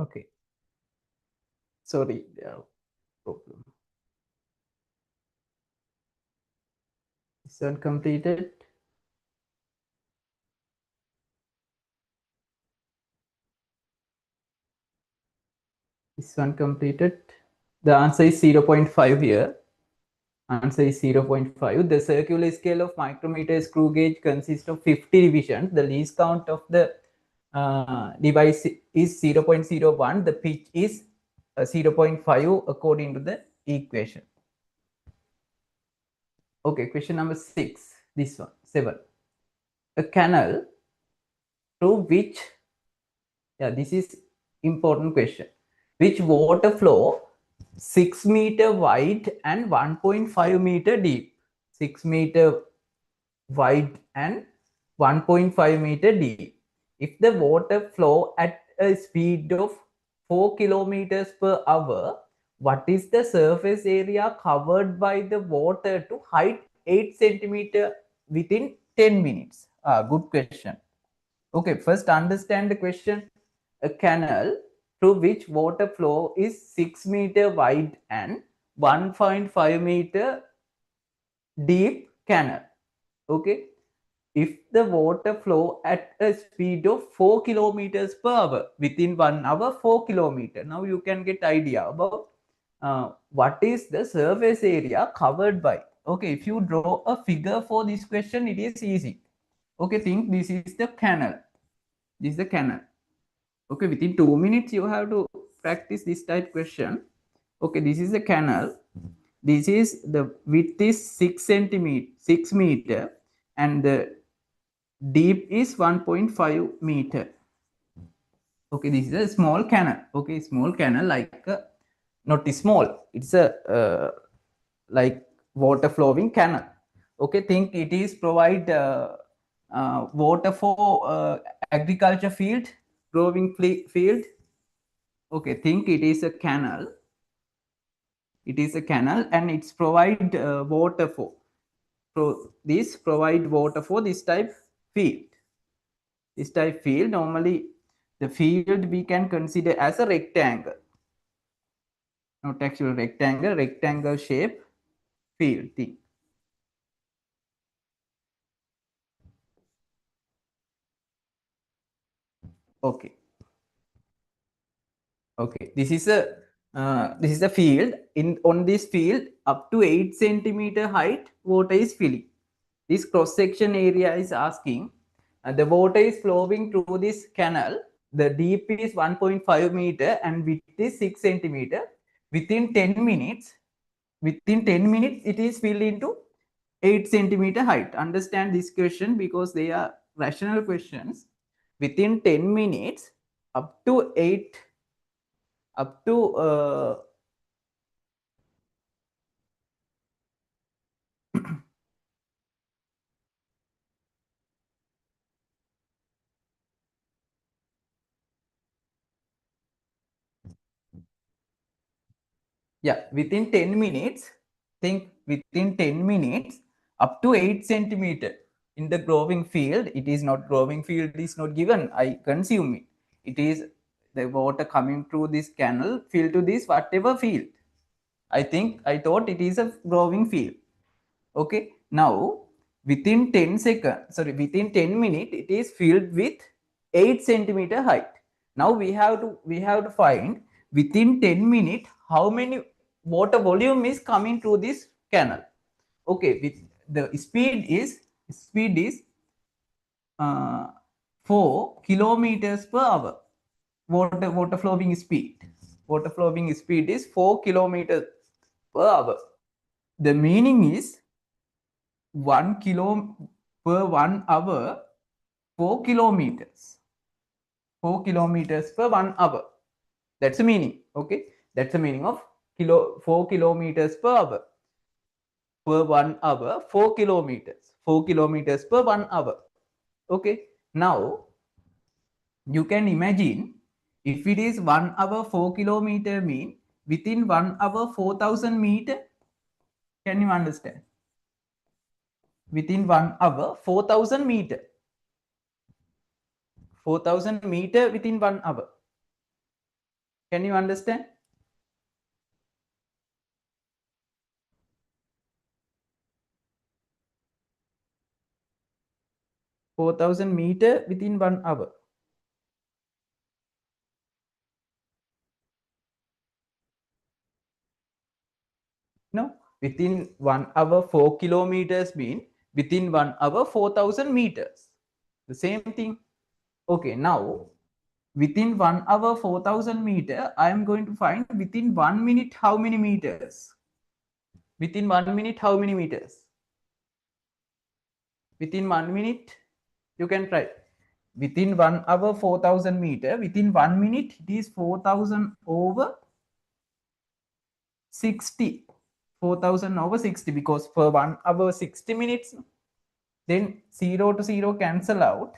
Okay. Sorry, problem. This one completed. This one completed. The answer is 0.5 here. Answer is 0.5. The circular scale of micrometer screw gauge consists of 50 divisions. The least count of the device is 0.01. The pitch is 0.5 according to the equation. Okay, question number 6. This one, 7. A canal through which, this is important question. Which water flow 6 meter wide and 1.5 meter deep. 6 meter wide and 1.5 meter deep. If the water flow at a speed of 4 kilometers per hour, what is the surface area covered by the water to height 8 centimeter within 10 minutes? Good question. Okay, first understand the question. A canal through which water flow is 6 meter wide and 1.5 meter deep canal. Okay, if the water flow at a speed of 4 kilometers per hour within 1 hour 4 kilometer, now you can get idea about what is the surface area covered by. Okay, if you draw a figure for this question, it is easy. Okay, think this is the canal. This is the canal. Okay, within 2 minutes you have to practice this type question. Okay, this is the canal. This is the width is 6 centimeter, 6 meter, and the deep is 1.5 meter. Okay, this is a small canal. Okay, small canal, like not small, it's a like water flowing canal. Okay, think it is provide water for agriculture field, growing field. Okay, think it is a canal. It is a canal and it's provide water for, so this provide water for this type field. This type field, normally the field we can consider as a rectangle, not actual rectangle, rectangle shape field thing. Okay, okay, this is a field. On this field up to 8 centimeter height water is filling. This cross section area is asking, the water is flowing through this canal. The deep is 1.5 meter and width is 6 centimeter. Within 10 minutes, it is filled into 8 centimeter height. Understand this question because they are rational questions. Within 10 minutes, up to 8, up to within 10 minutes, think within 10 minutes, up to 8 centimeter in the growing field. It is not growing field is not given, I consume it. It is the water coming through this canal fill to this whatever field. I thought it is a growing field. Okay, now within 10 seconds, sorry, within 10 minutes, it is filled with 8 centimeter height. Now we have to find within 10 minutes how many water volume is coming through this canal. Okay, with the speed is 4 kilometers per hour. Water flowing speed. Water flowing speed is 4 kilometers per hour. The meaning is 1 kilo per 1 hour, 4 kilometers. 4 kilometers per 1 hour. That's the meaning. Okay, that's the meaning of 4 kilometers per hour. Per 1 hour, 4 kilometers. 4 kilometers per 1 hour. Okay, now you can imagine if it is 1 hour 4 kilometer mean within 1 hour 4,000 meter. Can you understand? Within 1 hour 4,000 meter. 4,000 meter within 1 hour. Can you understand? 4,000 meter within 1 hour. No, within 1 hour, 4 kilometers mean within 1 hour, 4,000 meters. The same thing. Okay, now within 1 hour, 4,000 meter, I am going to find within 1 minute how many meters? Within 1 minute, how many meters? Within 1 minute, you can try. Within 1 hour, 4,000 meter. Within 1 minute, it is 4,000 over 60. 4,000 over 60 because for 1 hour, 60 minutes. Then 0 to 0 cancel out.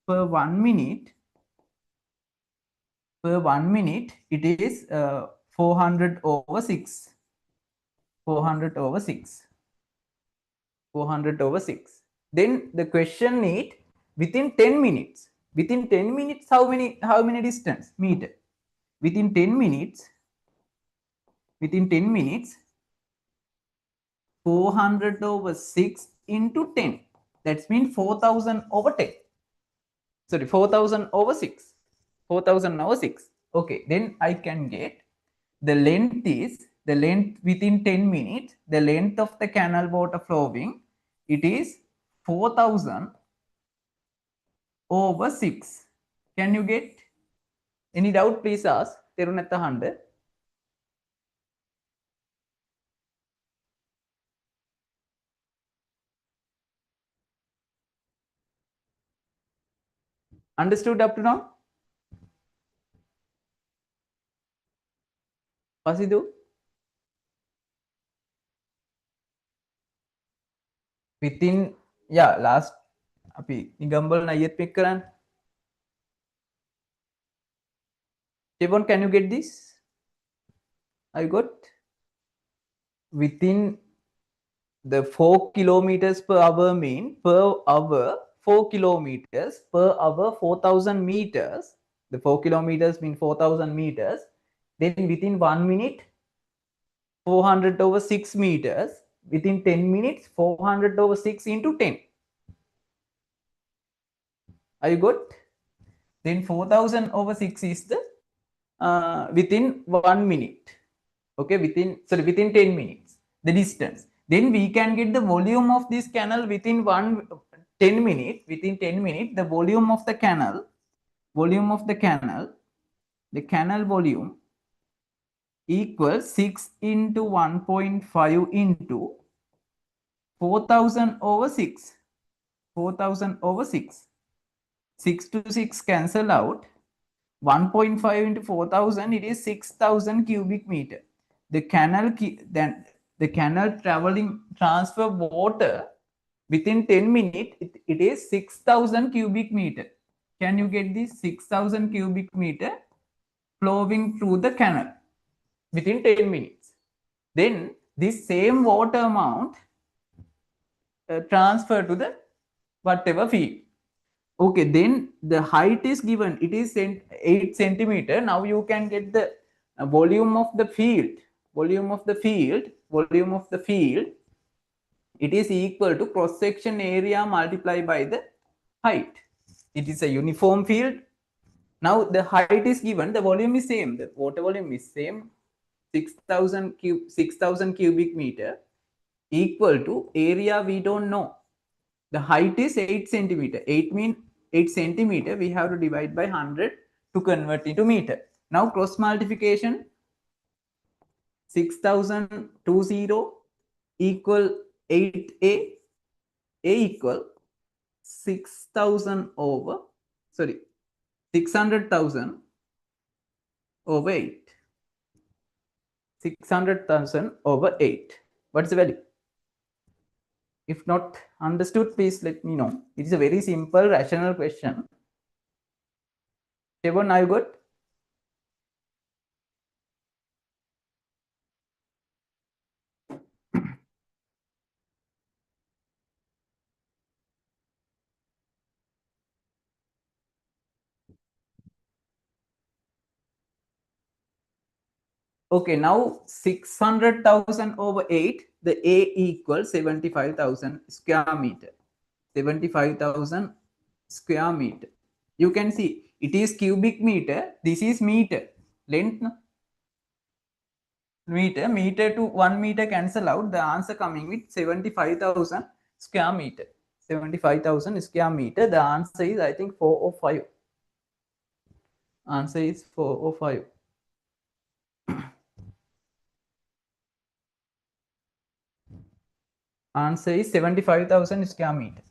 Per 1 minute, it is 400 over 6. 400 over 6. 400 over 6. Then the question need within 10 minutes. Within 10 minutes, how many distance? Meter. Within 10 minutes, 400 over 6 into 10. That means 4,000 over 10. Sorry, 4,000 over 6. 4,000 over 6. Okay, then I can get the length within 10 minutes, the length of the canal water flowing, it is 4,000 over 6. Can you get? Any doubt, please ask. Terunetta Hande. Understood up to now? Pasidu? Within, yeah, last, api Nigambal na yet pick karan. Devon, can you get this? I got within the 4 kilometers per hour mean per hour 4 kilometers per hour 4,000 meters. The 4 kilometers mean 4,000 meters. Then within 1 minute 400 over 6 meters. Within 10 minutes 400 over 6 into 10. Are you good? Then 4,000 over 6 is the within 1 minute. Okay, within 10 minutes the distance. Then we can get the volume of this canal within 10 minutes. Within 10 minutes the volume of the canal, the canal volume equals 6 into 1.5 into 4,000 over 6. 4,000 over 6. 6 to 6 cancel out. 1.5 into 4,000, it is 6,000 cubic meter. The canal then the canal transfer water within 10 minutes, it is 6,000 cubic meter. Can you get this? 6,000 cubic meter flowing through the canal within 10 minutes. Then this same water amount transfer to the whatever field. Okay, then the height is given, it is 8 centimeter. Now you can get the volume of the field. It is equal to cross section area multiplied by the height. It is a uniform field. Now the height is given, the volume is same, the water volume is same, 6,000 cubic meter equal to area we don't know. The height is 8 centimeter. 8 mean 8 centimeter. We have to divide by 100 to convert into meter. Now cross multiplication, 6,020 equal 8a. A equal 6,000 over, sorry, 600,000 over 8. 600,000 over 8. What's the value? If not understood, please let me know. It is a very simple rational question. Devon, are you good? Okay, now 600,000 over 8, the A equals 75,000 square meter. 75,000 square meter. You can see it is cubic meter. This is meter. Length meter to 1 meter cancel out. The answer coming with 75,000 square meter. 75,000 square meter. The answer is, I think, 405. Answer is 405. Answer is 75,000 square meter.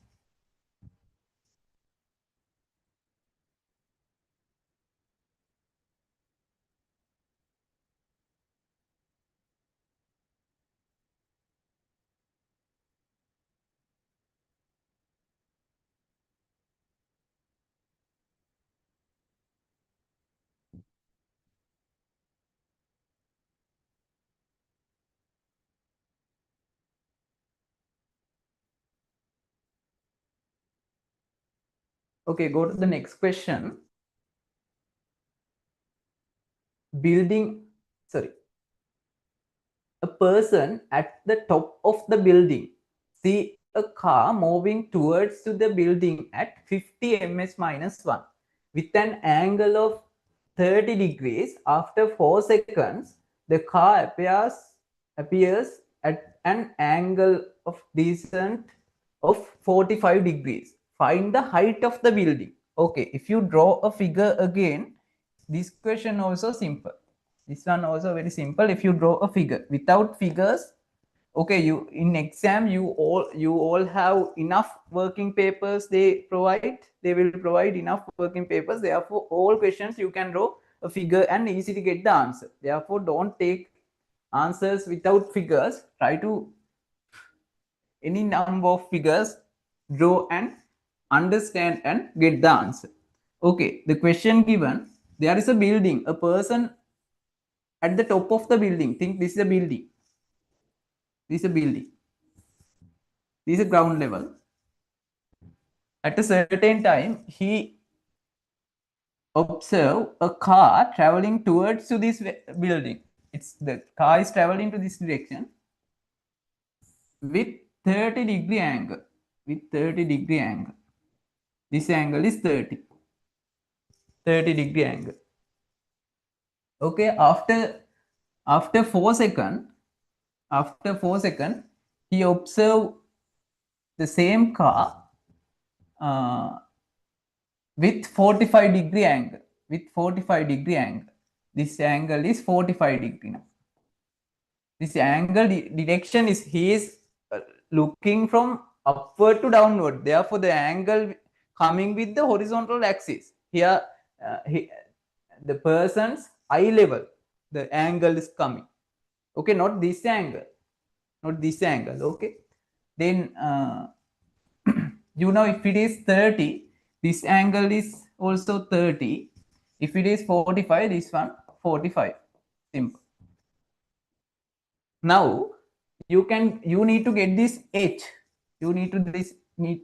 Okay, go to the next question. Building, sorry. A person at the top of the building see a car moving towards to the building at 50 ms minus 1 with an angle of 30 degrees. After 4 seconds, the car appears at an angle of descent of 45 degrees. Find the height of the building. Okay, if you draw a figure again, this question also simple. This one also very simple. If you draw a figure without figures, okay, you in exam you all have enough working papers. They will provide enough working papers. Therefore, all questions you can draw a figure and easily get the answer. Therefore, don't take answers without figures. Try to any number of figures, draw and understand and get the answer. Okay, the question given, there is a building, a person at the top of the building. Think this is a building. This is a building. This is a ground level. At a certain time, he observe a car traveling towards to this building. It's the car is traveling to this direction with 30-degree angle. With 30-degree angle. This angle is 30. 30-degree angle. Okay, after 4 seconds, he observed the same car with 45-degree angle. With 45-degree angle. This angle is 45 degree now. This angle direction is he is looking from upward to downward. Therefore, the angle coming with the horizontal axis. Here, the person's eye level, the angle is coming. Okay, not this angle. Not this angle. Okay. Then, you know, if it is 30, this angle is also 30. If it is 45, this one 45. Simple. Now you need to get this h. You need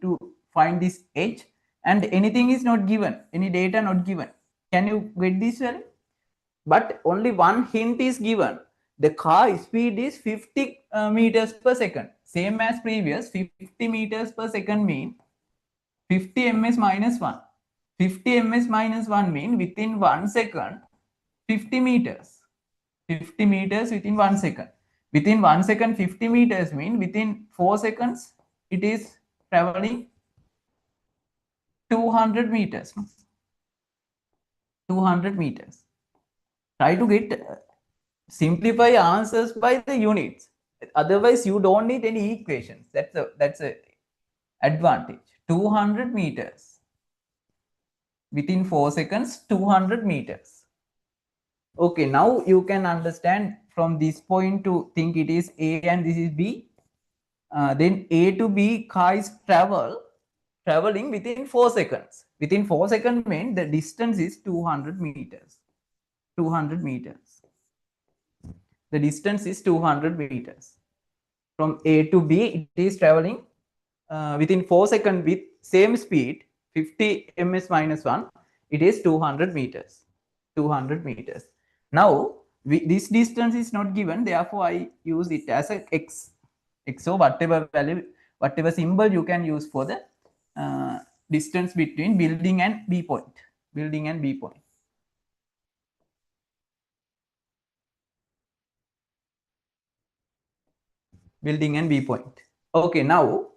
to find this h, and anything is not given, any data not given. Can you get this value? But only one hint is given. The car speed is 50 meters per second, same as previous. 50 meters per second mean 50 ms minus 1. 50 ms minus 1 mean within 1 second 50 meters. 50 meters within 1 second. Within 1 second 50 meters mean within 4 seconds it is traveling 200 meters. 200 meters. Try to get simplify answers by the units. Otherwise, you don't need any equations. That's a advantage. 200 meters within 4 seconds. 200 meters. Okay, now you can understand from this point to think it is A and this is B. Then A to B car is traveling within 4 seconds. Within 4 seconds means the distance is 200 meters. 200 meters. The distance is 200 meters. From A to B, it is traveling within 4 seconds with same speed, 50 ms minus 1. It is 200 meters. 200 meters. Now, this distance is not given, therefore I use it as a x. So whatever value, whatever symbol you can use for the distance between building and B point. Building and B point. Building and B point. Okay, now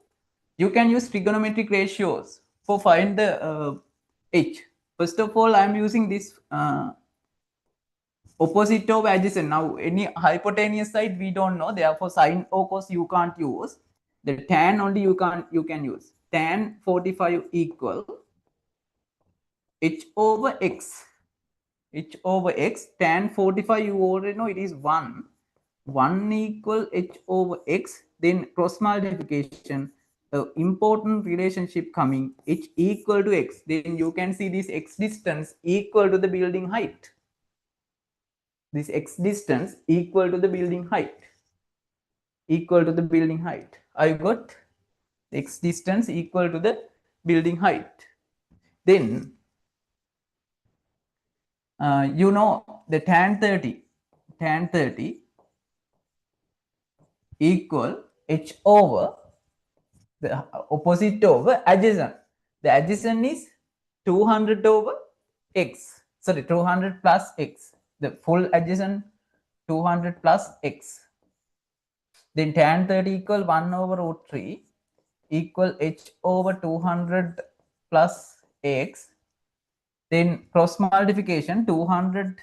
you can use trigonometric ratios for find the h. First of all, I am using this opposite of adjacent. Now, any hypotenuse side we don't know. Therefore, sine or cos you can't use. The tan only you can use. Tan 45 equal h over x. H over x. Tan 45 you already know it is 1. 1 equal h over x. Then cross multiplication. Important relationship coming, h equal to x. Then you can see this x distance equal to the building height. This x distance equal to the building height. Equal to the building height. I got x distance equal to the building height. Then you know the tan 30 equal h over the opposite over adjacent. The adjacent is 200 over x. Sorry, 200 plus x. The full adjacent 200 plus x. Then tan 30 equal 1 over root 3 equal h over 200 plus x. Then cross multiplication 200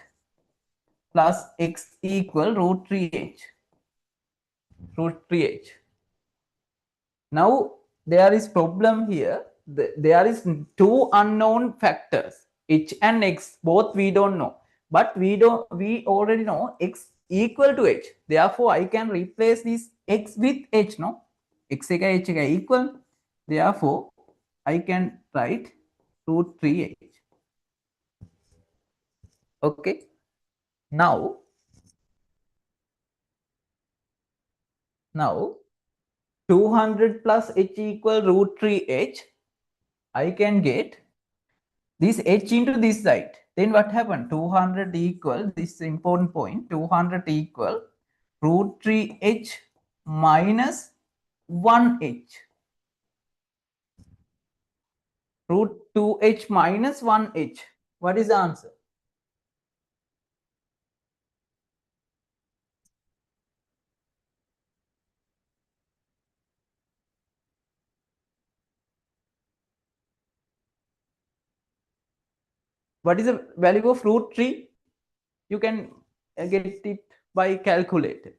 plus x equal root 3h. Root 3h. Now there is problem here. There is two unknown factors, h and x. Both we don't know, but we already know x equal to h. Therefore, I can replace this x with h. No, x h equal. Therefore, I can write root 3h. Okay. Now 200 plus h equal root 3h. I can get this h into this side. Then what happened? 200 equal, this is important point, 200 equal root 3h minus 1h. Root 2h minus 1h. What is the answer? What is the value of root 3? You can get it by calculator.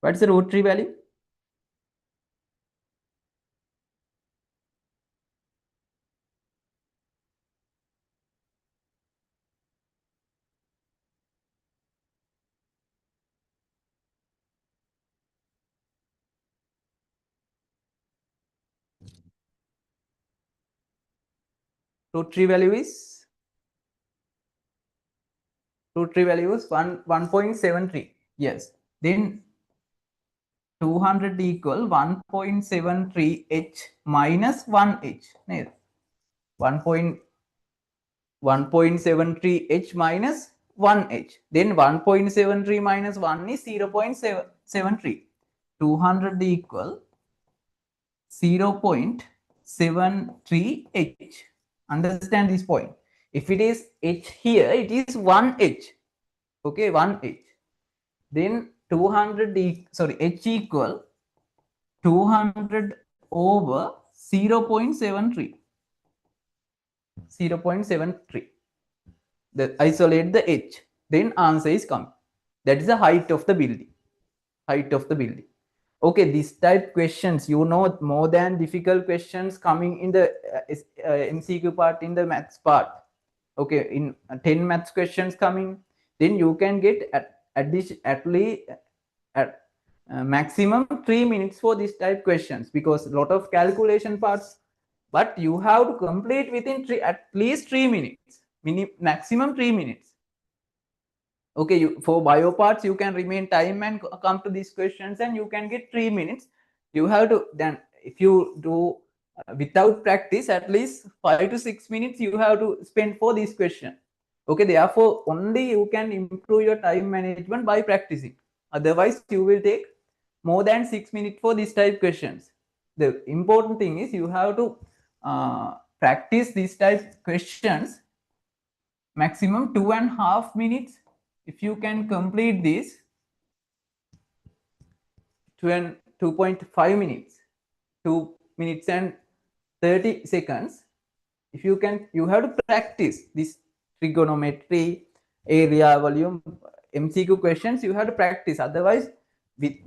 What is the root 3 value? Root 3 value is 1.73. Yes. Then 200 equal 1.73h minus 1h. 1.73h minus 1h. Then 1.73 minus 1 is 0.73. 200 equal 0.73h. Understand this point. If it is h here, it is 1h. Okay, 1h. Then 200 h equal 200 over 0.73. 0.73. Isolate the h. Then answer is coming. That is the height of the building. Height of the building. Okay, this type questions, you know, more than difficult questions coming in the MCQ part, in the maths part. Okay, in 10 maths questions coming, then you can get at least maximum 3 minutes for this type questions, because a lot of calculation parts, but you have to complete within at least 3 minutes, maximum 3 minutes. Okay, for bio parts you can remain time and come to these questions and you can get 3 minutes. You have to then, if you do without practice, at least 5 to 6 minutes you have to spend for this question. Okay, therefore only you can improve your time management by practicing. Otherwise you will take more than 6 minutes for this type questions. The important thing is you have to practice these type questions maximum 2.5 minutes. If you can complete this 2.5 minutes, 2 minutes and 30 seconds, if you can, you have to practice this trigonometry, area, volume, MCQ questions. You have to practice, otherwise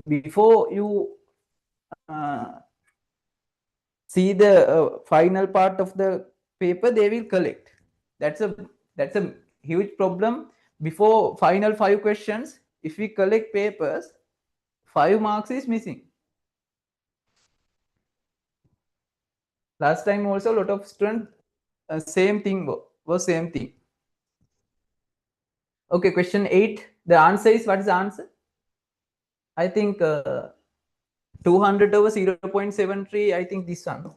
before you see the final part of the paper, they will collect. That's a huge problem. Before final 5 questions, if we collect papers, 5 marks is missing. Last time also a lot of students, same thing was same thing. Okay, question 8, the answer is, what is the answer? I think 200 over 0.73, I think this one.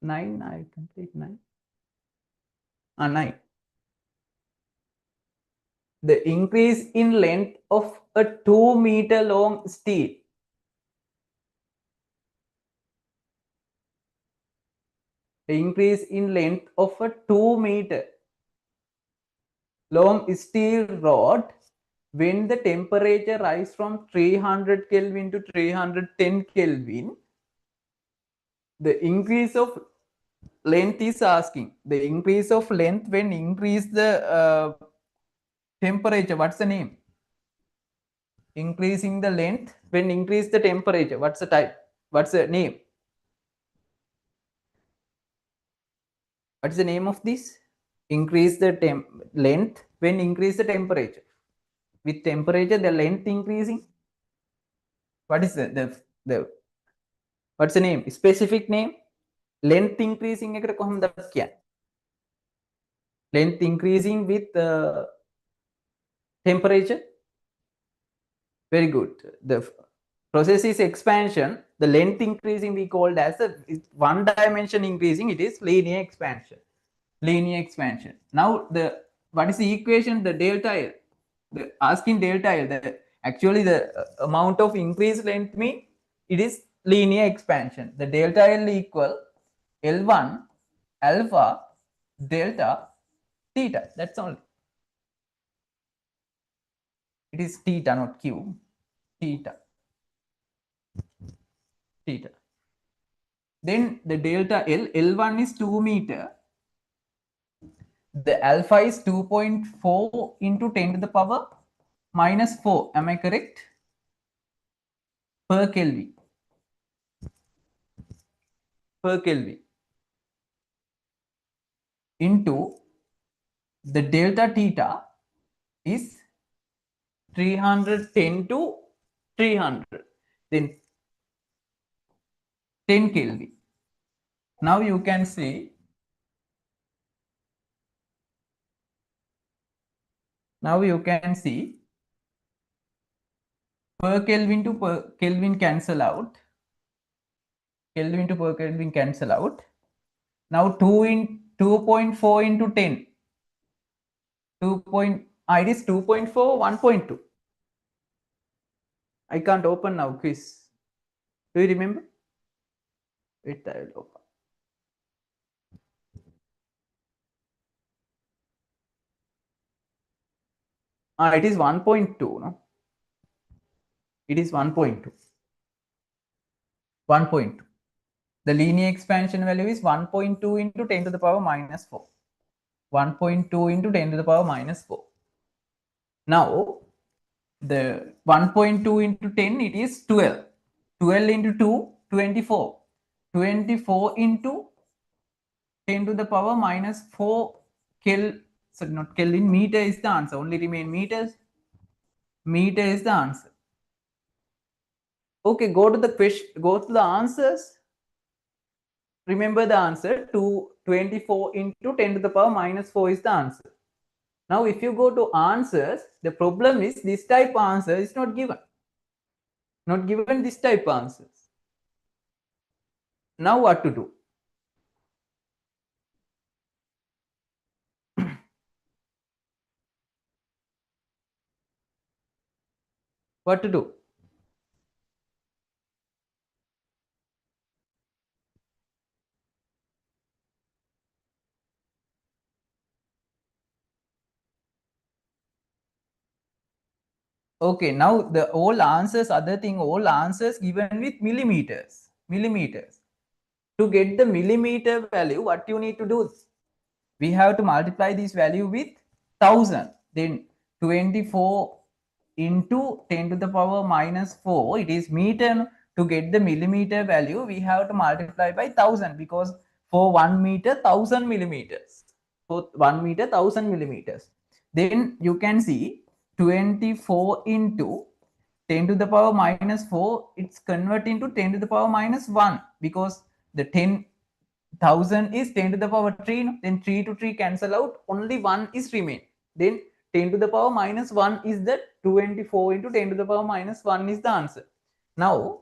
Nine, I complete 9. 9. The increase in length of a 2-meter long steel. The increase in length of a 2-meter long steel rod when the temperature rise from 300 Kelvin to 310 Kelvin. The increase of length is asking. The increase of length when increase the temperature. What's the name? Increasing the length when increase the temperature. What's the type? What's the name? What's the name of this? Increase the length when increase the temperature. With temperature, the length increasing. What is the what's the name? Specific name? Length increasing එකට කොහොමද කියන්නේ? Length increasing with temperature. Very good. The process is expansion. The length increasing we called as a one dimension increasing. It is linear expansion. Linear expansion. Now the what is the equation? The delta L. The asking delta L. The actually the amount of increased length mean it is linear expansion. The delta L equal L1 alpha delta theta. That's all. It is theta, not Q. Theta. Theta. Then the delta L, L1 is 2 meter. The alpha is 2.4 into 10 to the power minus 4. Am I correct? Per Kelvin. Per Kelvin. Into the delta theta is 310 to 300. Then 10 Kelvin. Now you can see. Now you can see per Kelvin to per Kelvin cancel out. Kelvin to per Kelvin cancel out. Now 2.4 into 10. 2. It is 2.4, 1.2. I can't open now quiz. Do you remember? Wait, I will open. It is 1.2, no? It is 1.2. 1.2. The linear expansion value is 1.2 into 10 to the power minus 4. 1.2 into 10 to the power minus 4. Now, the 1.2 into 10, it is 12. 12 into 2, 24. 24 into 10 to the power minus 4 Kelvin, sorry, not Kelvin, meter is the answer. Only remain meters. Meter is the answer. Okay, go to the question, go to the answers. Remember the answer, 224 into 10 to the power minus 4 is the answer. Now, if you go to answers, the problem is this type answer is not given. Not given this type answers. Now what to do? What to do? Okay, now the all answers, other thing, all answers given with millimeters. Millimeters. To get the millimeter value, what you need to do? We have to multiply this value with 1000. Then 24 into 10 to the power minus 4, it is meter. To get the millimeter value, we have to multiply by 1000, because for 1 meter, 1000 millimeters. For 1 meter, 1000 millimeters. Then you can see 24 into 10 to the power minus 4, it's converting to 10 to the power minus 1, because the 10,000 is 10 to the power 3, then 3 to 3 cancel out, only 1 is remain. Then 10 to the power minus 1 is the 24 into 10 to the power minus 1 is the answer. Now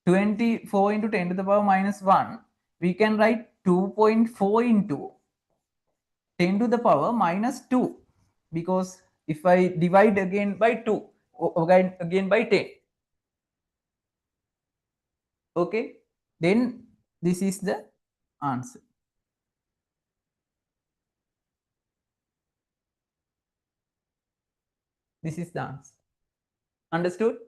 24 into 10 to the power minus 1, we can write 2.4 into 10 to the power minus 2, because if I divide again by 2, again by 10, okay, then this is the answer. This is the answer. Understood?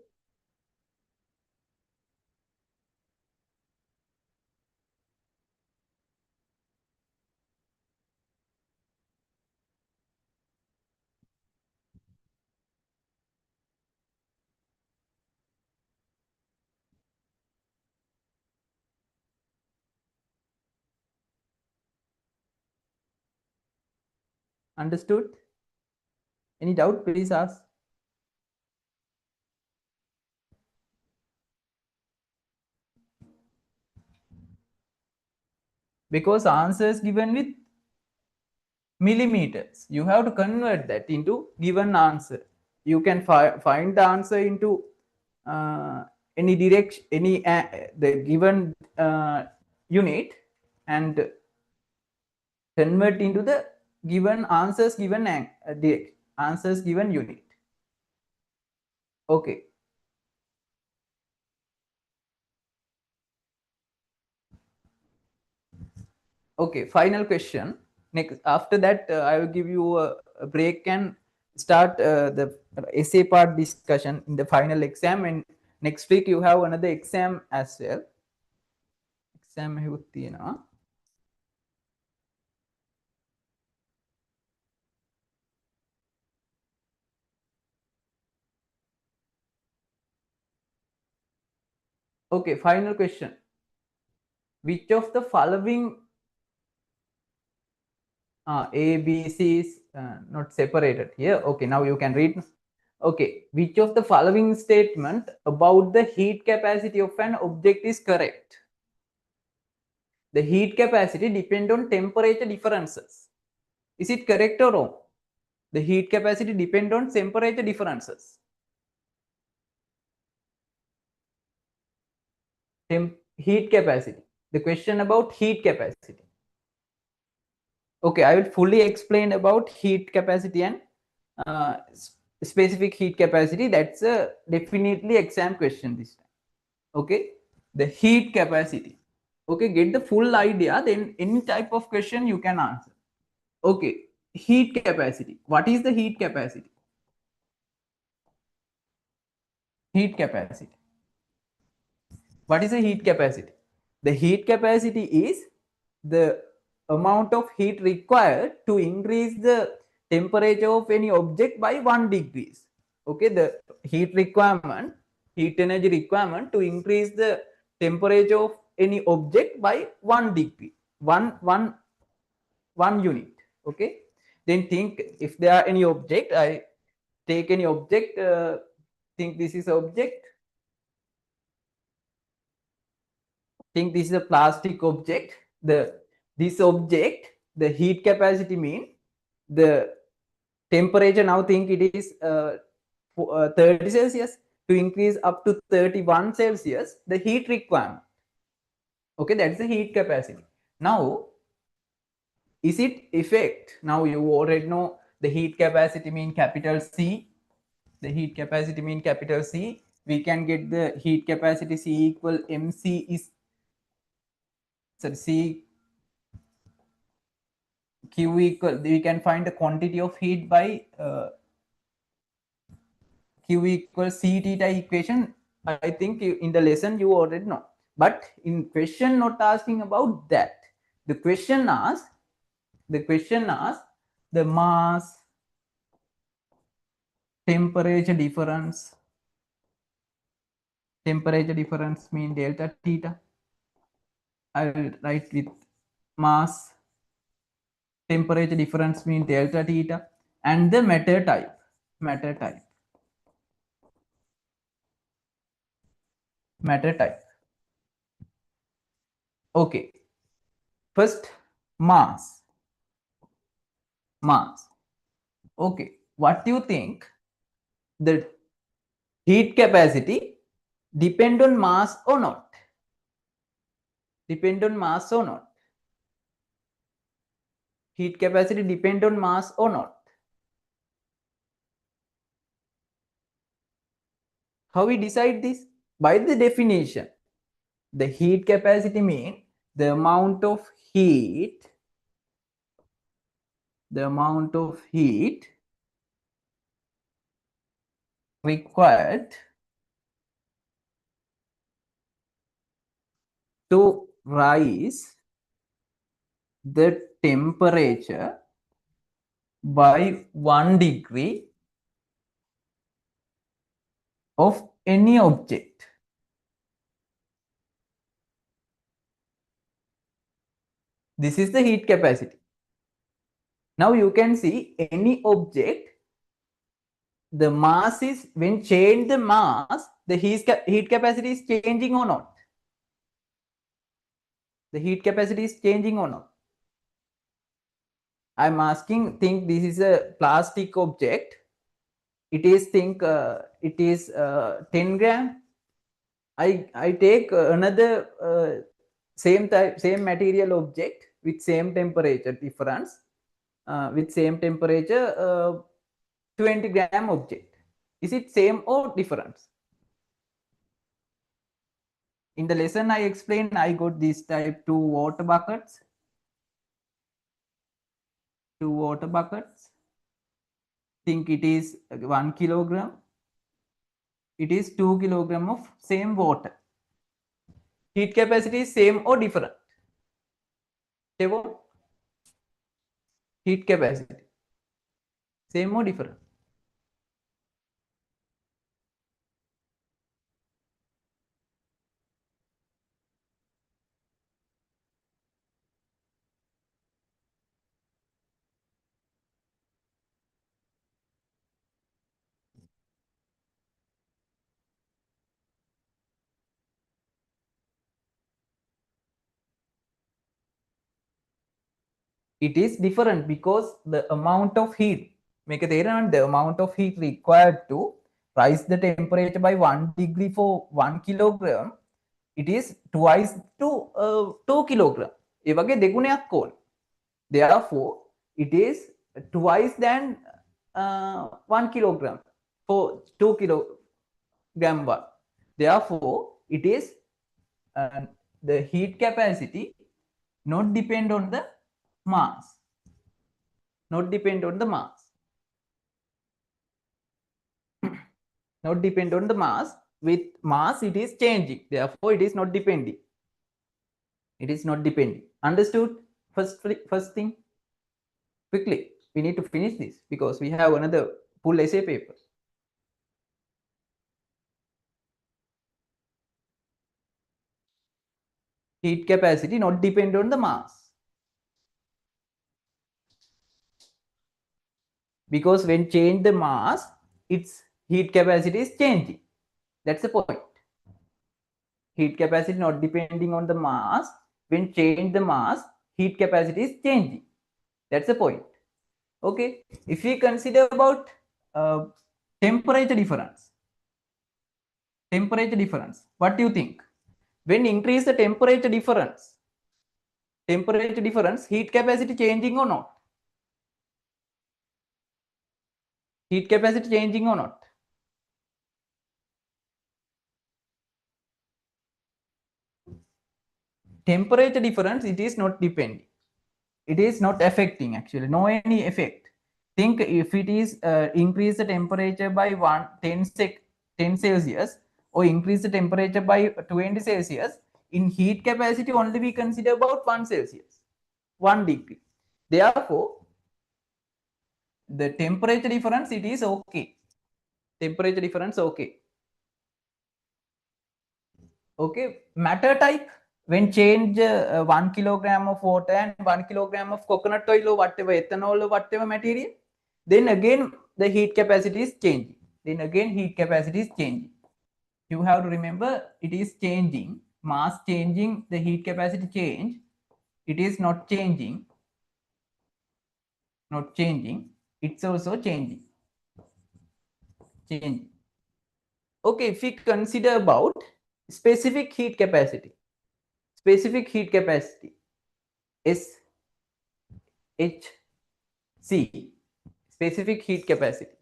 Understood? Any doubt, please ask. Because answer is given with millimeters, you have to convert that into given answer. You can find the answer into any direction, any the given unit, and convert into the given answers given direct answers given unit. Okay. Okay, final question. Next, after that, I will give you a break and start the essay part discussion in the final exam. And next week you have another exam as well. Exam එහෙවුත් තියෙනවා. Okay, final question. Which of the following A, B, C is not separated here? Okay, now you can read. Okay, which of the following statement about the heat capacity of an object is correct? The heat capacity depends on temperature differences. Is it correct or wrong? The heat capacity depends on temperature differences. Heat capacity. The question about heat capacity. Okay, I will fully explain about heat capacity and specific heat capacity. That's a definitely exam question this time. Okay, the heat capacity. Okay, get the full idea, then any type of question you can answer. Okay, heat capacity. What is the heat capacity? Heat capacity. What is the heat capacity? The heat capacity is the amount of heat required to increase the temperature of any object by 1 degrees. Okay, the heat requirement, heat energy requirement to increase the temperature of any object by 1 degree, one unit. Okay, then think if there are any object, I take any object, think this is object, think this is a plastic object. This object, the heat capacity mean the temperature, now think it is 30 Celsius. To increase up to 31 Celsius, the heat requirement. Okay, that's the heat capacity. Now, is it effect? Now you already know the heat capacity mean capital C. The heat capacity mean capital C. We can get the heat capacity C equal MC is, sorry, C Q equal, we can find the quantity of heat by Q equals C theta equation. I think in the lesson you already know. But in question not asking about that. The question asks the mass, temperature difference. Temperature difference mean delta theta. I will write with mass, temperature difference mean delta theta, and the matter type. Matter type. Matter type. Okay. First, mass. Mass. Okay. What do you think? The heat capacity depend on mass or not? Depend on mass or not? Heat capacity depend on mass or not? How we decide this? By the definition. The heat capacity mean the amount of heat, required to rise the temperature by 1 degree of any object. This is the heat capacity. Now you can see any object, the mass is, when change the mass, the heat capacity is changing or not? The heat capacity is changing or not? I'm asking, think this is a plastic object. It is, think it is 10 gram. I take another same material object with same temperature difference, with same temperature, 20 gram object. Is it same or difference? In the lesson I explained, I got this type 2 water buckets. 2 water buckets. Think it is 1 kilogram. It is 2 kilogram of same water. Heat capacity is same or different? Heat capacity same or different? It is different because the amount of heat, the amount of heat required to rise the temperature by 1 degree for 1 kilogram, it is twice to 2 kilogram. ඒ වගේ දෙගුණයක් ඕන. Therefore, it is twice than 1 kilogram for 2 kilogram one. Therefore, it is the heat capacity not depend on the mass. Not depend on the mass. Not depend on the mass. With mass, it is changing. Therefore, it is not depending. It is not depending. Understood? First thing. Quickly, we need to finish this because we have another full essay paper. Heat capacity not depend on the mass. Because when change the mass, its heat capacity is changing. That's the point. Heat capacity not depending on the mass. When change the mass, heat capacity is changing. That's the point. Okay. If we consider about temperature difference, what do you think? When increase the temperature difference, heat capacity changing or not? Heat capacity changing or not? Temperature difference, it is not depending. It is not affecting actually, no any effect. Think if it is increase the temperature by 10 Celsius or increase the temperature by 20 Celsius, in heat capacity only we consider about 1 Celsius, 1 degree. Therefore, the temperature difference, it is okay. Temperature difference, okay. Okay, matter type, when change 1 kilogram of water and 1 kilogram of coconut oil or whatever, ethanol or whatever material, then again the heat capacity is changing. You have to remember it is changing, mass changing, the heat capacity change. It is not changing, it's also changing. Okay, if we consider about specific heat capacity, SHC, specific heat capacity.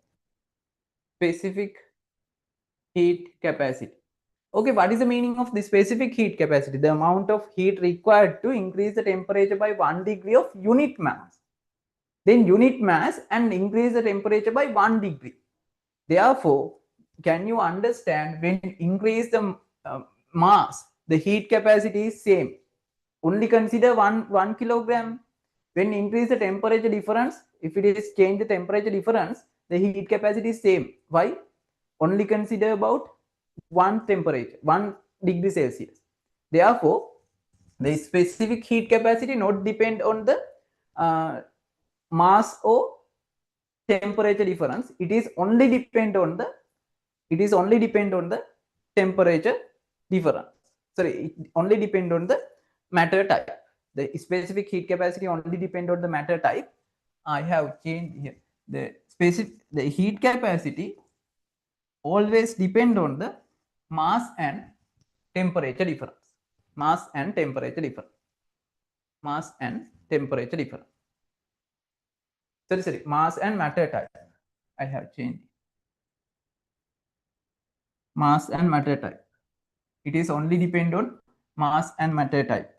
Okay, what is the meaning of the specific heat capacity? The amount of heat required to increase the temperature by 1 degree of unit mass. Then unit mass and increase the temperature by 1 degree. Therefore, can you understand, when increase the mass, the heat capacity is same. Only consider 1 kilogram. When increase the temperature difference, if it is change the temperature difference, the heat capacity is same. Why? Only consider about 1 temperature, 1 degree Celsius. Therefore, the specific heat capacity not depend on the mass or temperature difference. It is only depend on the temperature difference. Sorry, it only depend on the matter type. The specific heat capacity only depend on the matter type. I have changed here. The heat capacity always depend on the mass and temperature difference. Mass and temperature difference. Sorry, mass and matter type. I have changed. Mass and matter type. It is only depend on mass and matter type.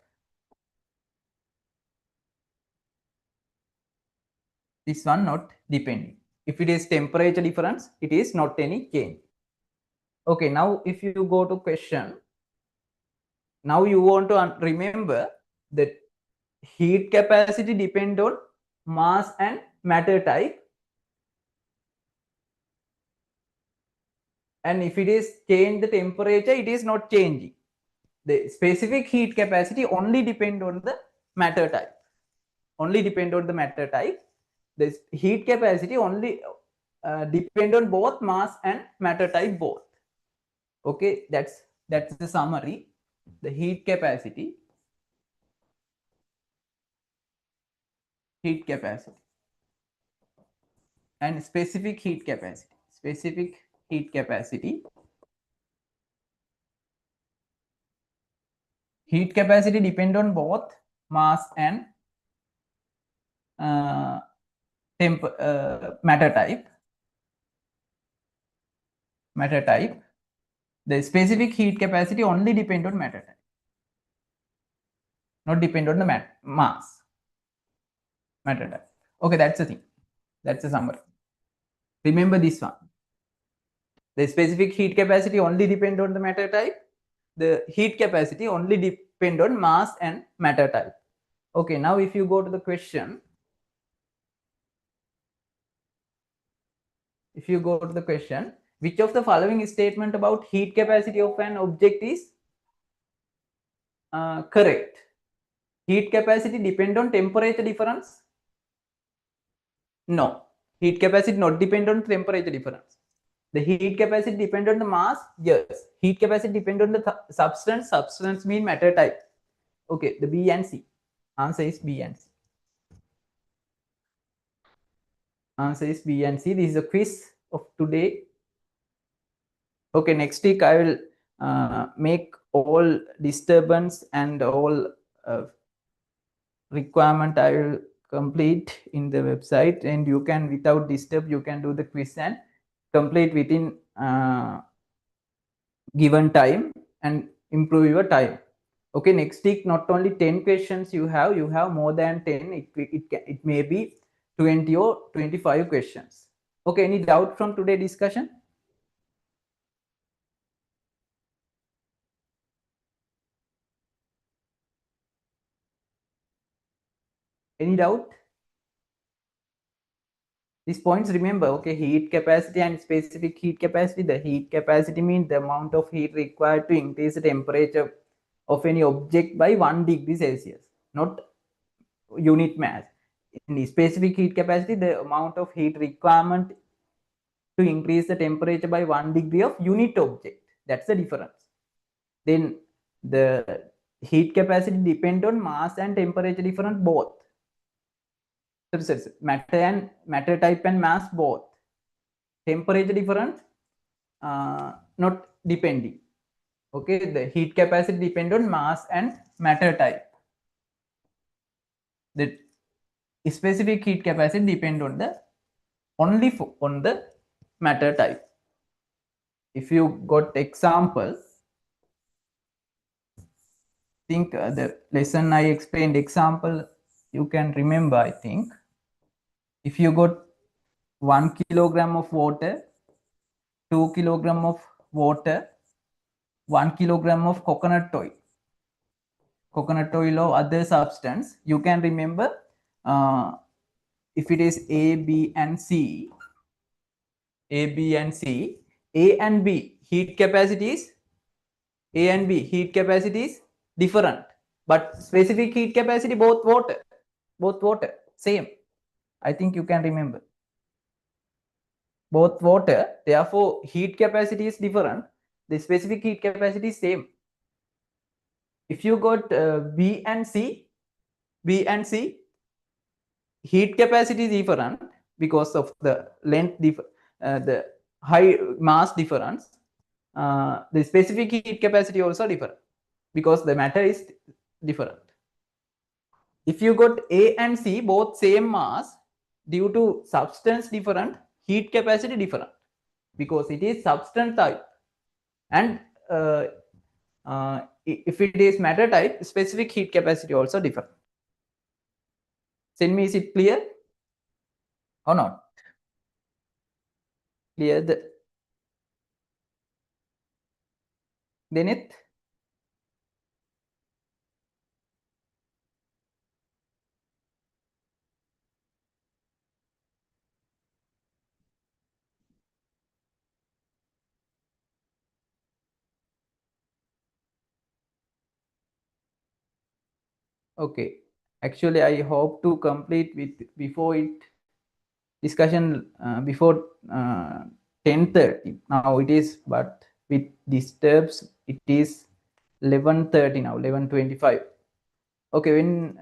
This one not depending. If it is temperature difference, it is not any change. Okay, now if you go to question, now you want to remember that heat capacity depend on mass and matter type, and if it is change the temperature, it is not changing. The specific heat capacity only depend on the matter type. The heat capacity only depend on both mass and matter type both. Okay, that's the summary. The heat capacity and specific heat capacity. Heat capacity depend on both mass and matter type. The specific heat capacity only depend on matter type, not depend on the mass. Matter type. Okay, that's the thing. That's the summary. Remember this one. The specific heat capacity only depend on the matter type. The heat capacity only depend on mass and matter type. Okay, now if you go to the question, which of the following statement about heat capacity of an object is correct? Heat capacity depend on temperature difference? No, heat capacity not depend on temperature difference. The heat capacity depend on the mass? Yes. Heat capacity depend on the substance. Substance mean matter type. Okay, the B and C. Answer is B and C. Answer is B and C. This is a quiz of today. Okay, next week I will make all disturbance and all requirement I will complete in the website, and you can, without disturb, you can do the quiz and complete within given time and improve your time. Okay, next week not only 10 questions you have more than 10. It may be 20 or 25 questions. Okay, any doubt from today discussion? Any doubt? These points, remember, okay, heat capacity and specific heat capacity. The heat capacity means the amount of heat required to increase the temperature of any object by 1 degree Celsius, not unit mass. In the specific heat capacity, the amount of heat requirement to increase the temperature by 1 degree of unit object. That's the difference. Then the heat capacity depend on mass and temperature difference both. Sorry, matter type and mass both. Temperature difference not depending. Okay, the heat capacity depend on mass and matter type. The specific heat capacity depend on the only on the matter type. If you got example, think the lesson I explained example you can remember. I think if you got 1 kilogram of water, 2 kilogram of water, 1 kilogram of coconut oil or other substance, you can remember if it is A, B and C, A, B and C, A and B heat capacities, A and B heat capacity is different, but specific heat capacity both water, same. I think you can remember. Both water, therefore heat capacity is different. The specific heat capacity is same. If you got B and C, heat capacity is different because of the length, the high mass difference. The specific heat capacity also different because the matter is different. If you got A and C both same mass, due to substance different, heat capacity different because it is substance type. And if it is matter type, specific heat capacity also different. Send me, is it clear or not? Clear the Denith? Okay, actually I hope to complete with before it discussion before 10:30. Now it is, but with disturbs it is 11:30 now, 11:25. Okay, when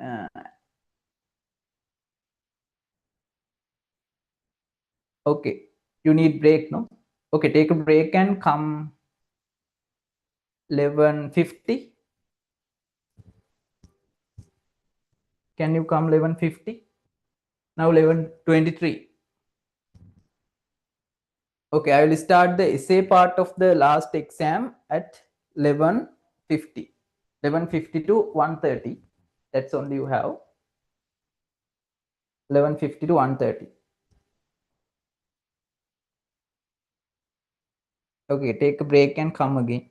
okay, you need break, no? Okay, take a break and come 11:50. Can you come 11:50? Now 11:23. Okay, I will start the essay part of the last exam at 11:50. 11:50 to 1:30. That's only you have. 11:50 to 1:30. Okay, take a break and come again.